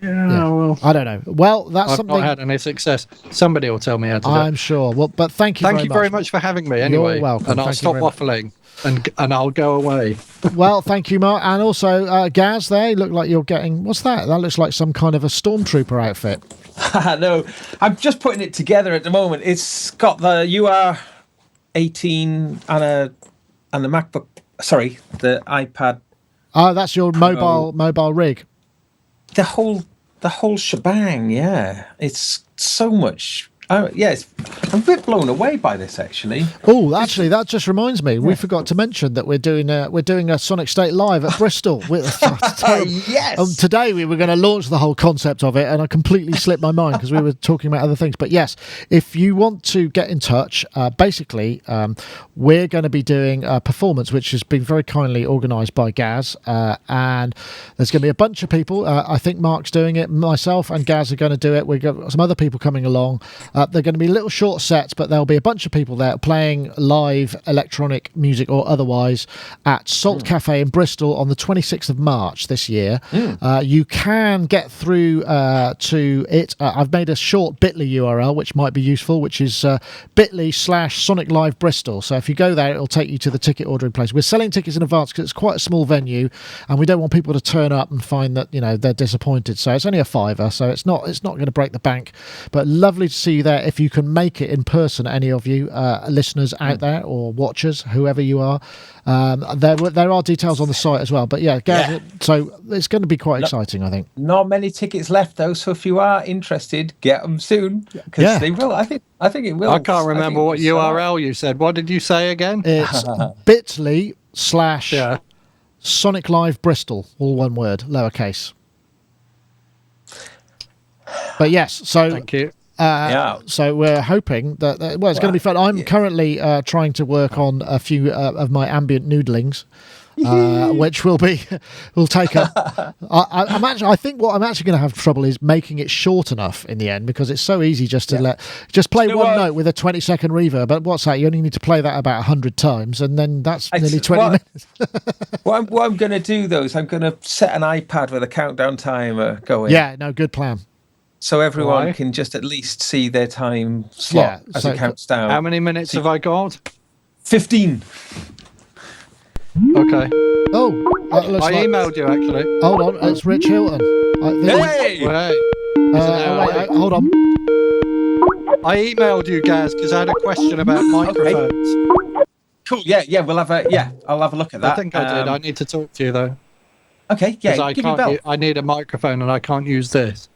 Well, I don't know. Well, that's something. I've not had any success. Somebody will tell me how to do it. I'm sure. Well, but thank you. Thank you very much for having me. Anyway, you're welcome. And I'll stop waffling. And I'll go away. Well, thank you, Marc. And also, Gaz, there, you look like you're getting... What's that? That looks like some kind of a stormtrooper outfit. No, I'm just putting it together at the moment. It's got the UR18 and the MacBook... Sorry, the iPad. Oh, that's your mobile rig. The whole shebang, yeah. It's so much... it's I'm a bit blown away by this, actually. Oh, actually, that just reminds me. We forgot to mention that we're doing a Sonicstate live at Bristol. Yes. Today we were going to launch the whole concept of it, and I completely slipped my mind because we were talking about other things. But yes, if you want to get in touch, basically, we're going to be doing a performance which has been very kindly organised by Gaz, and there's going to be a bunch of people. I think Marc's doing it, myself and Gaz are going to do it. We've got some other people coming along. They're going to be little short sets, but there'll be a bunch of people there playing live electronic music or otherwise at Salt Cafe in Bristol on the 26th of March this year. You can get through to it. I've made a short bit.ly URL which might be useful, which is bit.ly/Sonic Live Bristol. So if you go there, it'll take you to the ticket ordering place. We're selling tickets in advance because it's quite a small venue, and we don't want people to turn up and find that they're disappointed. So it's only a £5, so it's not going to break the bank. But lovely to see you there. If you can make it in person, any of you listeners out there or watchers, whoever you are, there are details on the site as well. But yeah, so it's going to be quite exciting, I think. Not many tickets left though, so if you are interested, get them soon because they will. I think it will. I can't remember what URL you said. What did you say again? It's bit.ly/Sonic Live Bristol, all one word, lowercase. But yes, so thank you. So we're hoping that it's going to be fun. I'm currently trying to work on a few of my ambient noodlings, which will take up. I think what I'm actually going to have trouble is making it short enough in the end, because it's so easy just to play one note with a 20-second reverb. But what's that? You only need to play that about 100 times, and then that's nearly 20 minutes. What I'm going to do though is I'm going to set an iPad with a countdown timer going. Yeah, no, good plan. So everyone can just at least see their time slot as it counts down. How many minutes have I got? 15. Okay. Oh, I emailed you actually. Hold on, it's Rich Hilton. Hey! Hold on. I emailed you guys because I had a question about microphones. Okay. Cool. Yeah. We'll have I'll have a look at that. I think I did. I need to talk to you though. Okay. Yeah. Give me a bell. I need a microphone and I can't use this.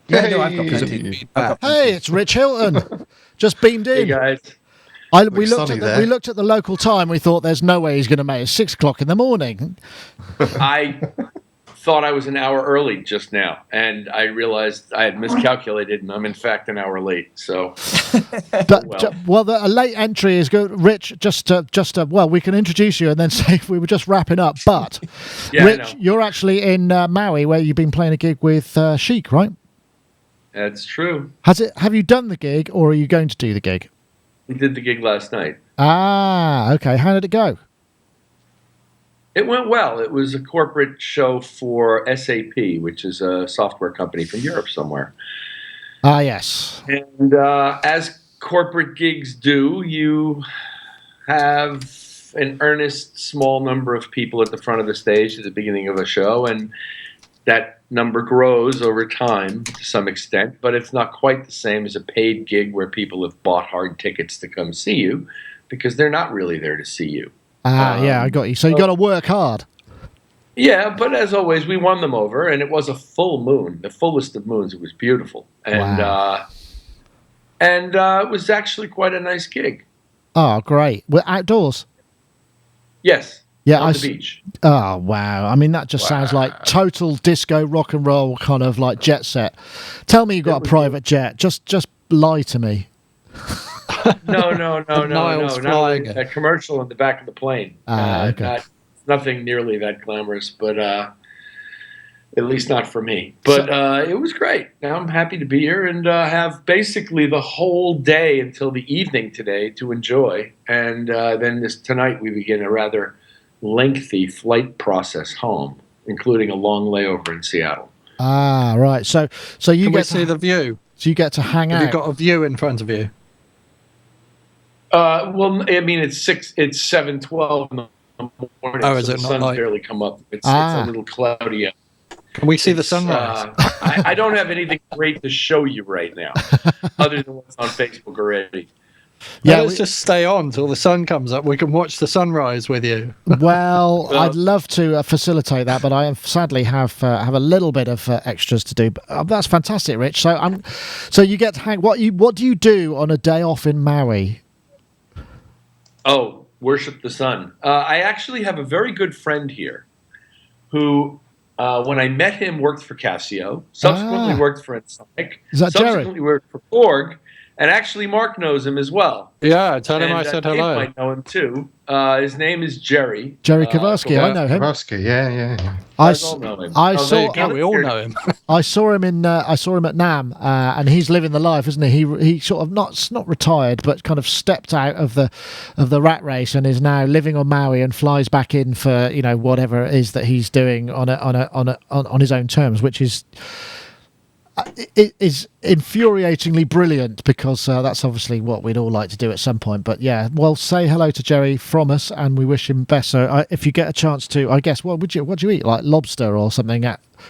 Yeah, no, I've got plenty. Hey, it's Rich Hilton. Just beamed in. Hey guys. We looked at the local time. We thought there's no way he's going to make it 6 o'clock in the morning. I thought I was an hour early just now, and I realized I had miscalculated, and I'm in fact an hour late. So, a late entry is good. Rich, we can introduce you and then say we were just wrapping up. But Rich, you're actually in Maui, where you've been playing a gig with Chic, right? That's true. Have you done the gig, or are you going to do the gig? We did the gig last night. Ah, okay. How did it go? It went well. It was a corporate show for SAP, which is a software company from Europe somewhere. Ah, yes. And as corporate gigs do, you have an earnest small number of people at the front of the stage at the beginning of a show, and that number grows over time to some extent, but it's not quite the same as a paid gig where people have bought hard tickets to come see you, because they're not really there to see you. I got you. So you got to work hard. Yeah, but as always, we won them over, and it was a full moon, the fullest of moons. It was beautiful, and it was actually quite a nice gig. Oh, great! We're outdoors. Yes. Yeah, on the beach. Oh, wow. I mean, that just sounds like total disco rock and roll kind of like jet set. Tell me you got a private jet. Just lie to me. No. A commercial in the back of the plane. Okay. Nothing nearly that glamorous, but at least not for me. But it was great. Now I'm happy to be here and have basically the whole day until the evening today to enjoy. And then tonight we begin a rather lengthy flight process home, including a long layover in Seattle. Ah, right. So you Can get we see the view? So you get to hang out. Have you got a view in front of you? Well, I mean, it's 7:12 in the morning. Oh, is so it the not sun's light? barely come up. It's a little cloudy out. Can we see the sunrise? I don't have anything great to show you right now, other than what's on Facebook already. Yeah, let's just stay on till the sun comes up. We can watch the sunrise with you. Well, I'd love to facilitate that, but I sadly have a little bit of extras to do. But that's fantastic, Rich. So you get to hang. What do you do on a day off in Maui? Oh, worship the sun. I actually have a very good friend here who, when I met him, worked for Casio, subsequently worked for Ensoniq, subsequently worked for Korg, and actually Marc knows him as well. Yeah, tell him I said hello. Dave might know him too. His name is Gerry. Gerry Kowalski, I know him. Kowalski, yeah. I all know him. We all know him. I saw him at NAMM, and he's living the life, isn't he? He sort of not retired, but kind of stepped out of the rat race and is now living on Maui and flies back in for whatever it is that he's doing on his own terms, which is. It is infuriatingly brilliant because that's obviously what we'd all like to do at some point. But yeah, well, say hello to Gerry from us, and we wish him best. So if you get a chance to, I guess, what do you eat? Like lobster or something?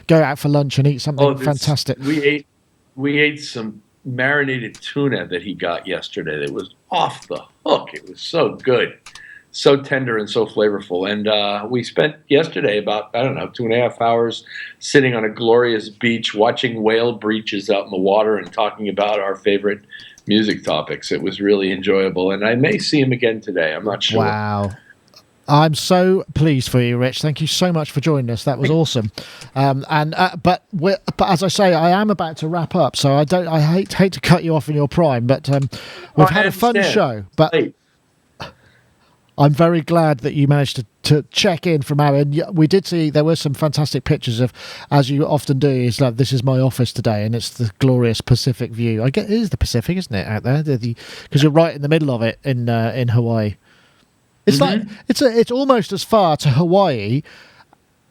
Go out for lunch and eat something fantastic. We ate some marinated tuna that he got yesterday. That was off the hook. It was so good. So tender and so flavorful. And we spent yesterday about, 2.5 hours sitting on a glorious beach watching whale breaches out in the water and talking about our favorite music topics. It was really enjoyable. And I may see him again today. I'm not sure. Wow. I'm so pleased for you, Rich. Thank you so much for joining us. That was awesome. But as I say, I am about to wrap up, so I hate to cut you off in your prime, but we've had a fun show. But I'm very glad that you managed to check in from our end. We did see there were some fantastic pictures of, as you often do, is like, this is my office today, and it's the glorious Pacific view. It is the Pacific, isn't it, out there? Because you're right in the middle of it in Hawaii. It's like it's almost as far to Hawaii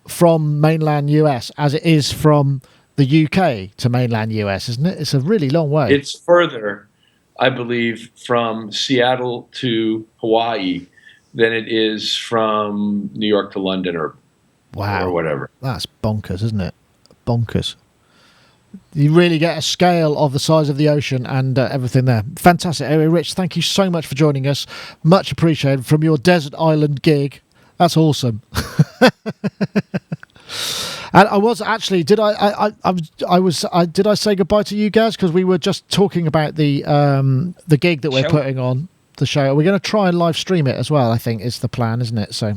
from mainland US as it is from the UK to mainland US, isn't it? It's a really long way. It's further, I believe, from Seattle to Hawaii than it is from New York to London or whatever. That's bonkers, isn't it? Bonkers. You really get a scale of the size of the ocean and everything there. Fantastic. Anyway, Rich, thank you so much for joining us. Much appreciated from your desert island gig. That's awesome. And I was actually, did I say goodbye to you guys? Because we were just talking about the gig that we're putting on. The show. We're going to try and live stream it as well, I think is the plan, isn't it? So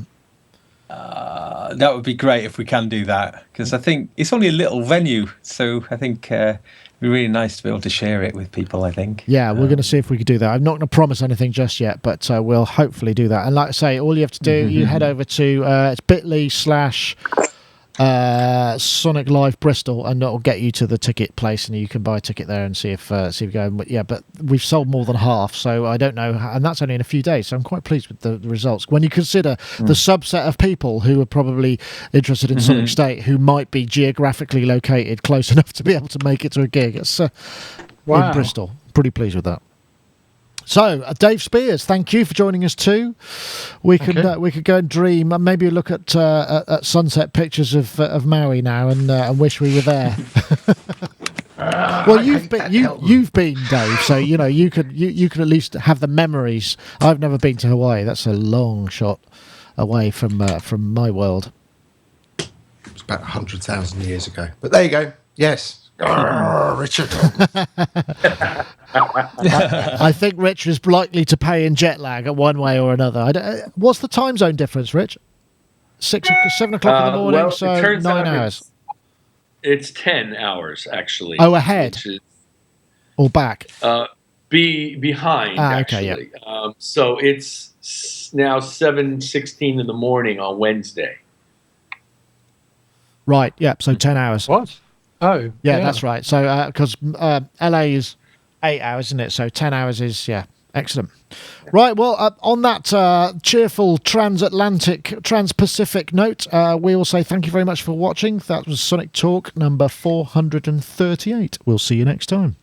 that would be great if we can do that, because I think it's only a little venue, so I think it'd be really nice to be able to share it with people, I think. Yeah, we're going to see if we could do that. I'm not going to promise anything just yet, but we'll hopefully do that. And like I say, all you have to do, you head over to it's bit.ly/ Sonic Live Bristol, and that'll get you to the ticket place, and you can buy a ticket there and see if you go. But yeah, but we've sold more than half, so I don't know, and that's only in a few days. So I'm quite pleased with the results. When you consider the subset of people who are probably interested in Sonicstate, who might be geographically located close enough to be able to make it to a gig, it's in Bristol. Pretty pleased with that. So, Dave Spears, thank you for joining us too. We could go and dream, and maybe look at sunset pictures of Maui now, and wish we were there. Well, you've been, Dave, so you could at least have the memories. I've never been to Hawaii. That's a long shot away from my world. It's about 100,000 years ago, but there you go. Yes. Richard. I think Rich is likely to pay in jet lag at one way or another. What's the time zone difference, Rich? 7 o'clock in the morning, so 9 hours. It's 10 hours, actually. Oh, ahead or back? Behind, actually. Okay, yeah. So it's now 7:16 in the morning on Wednesday. Right. Yeah. So 10 hours. What? Oh, yeah, that's right. So, because LA is 8 hours, isn't it? So 10 hours is, excellent. Right, well, on that cheerful transatlantic, trans-Pacific note, we will say thank you very much for watching. That was Sonic Talk number 438. We'll see you next time.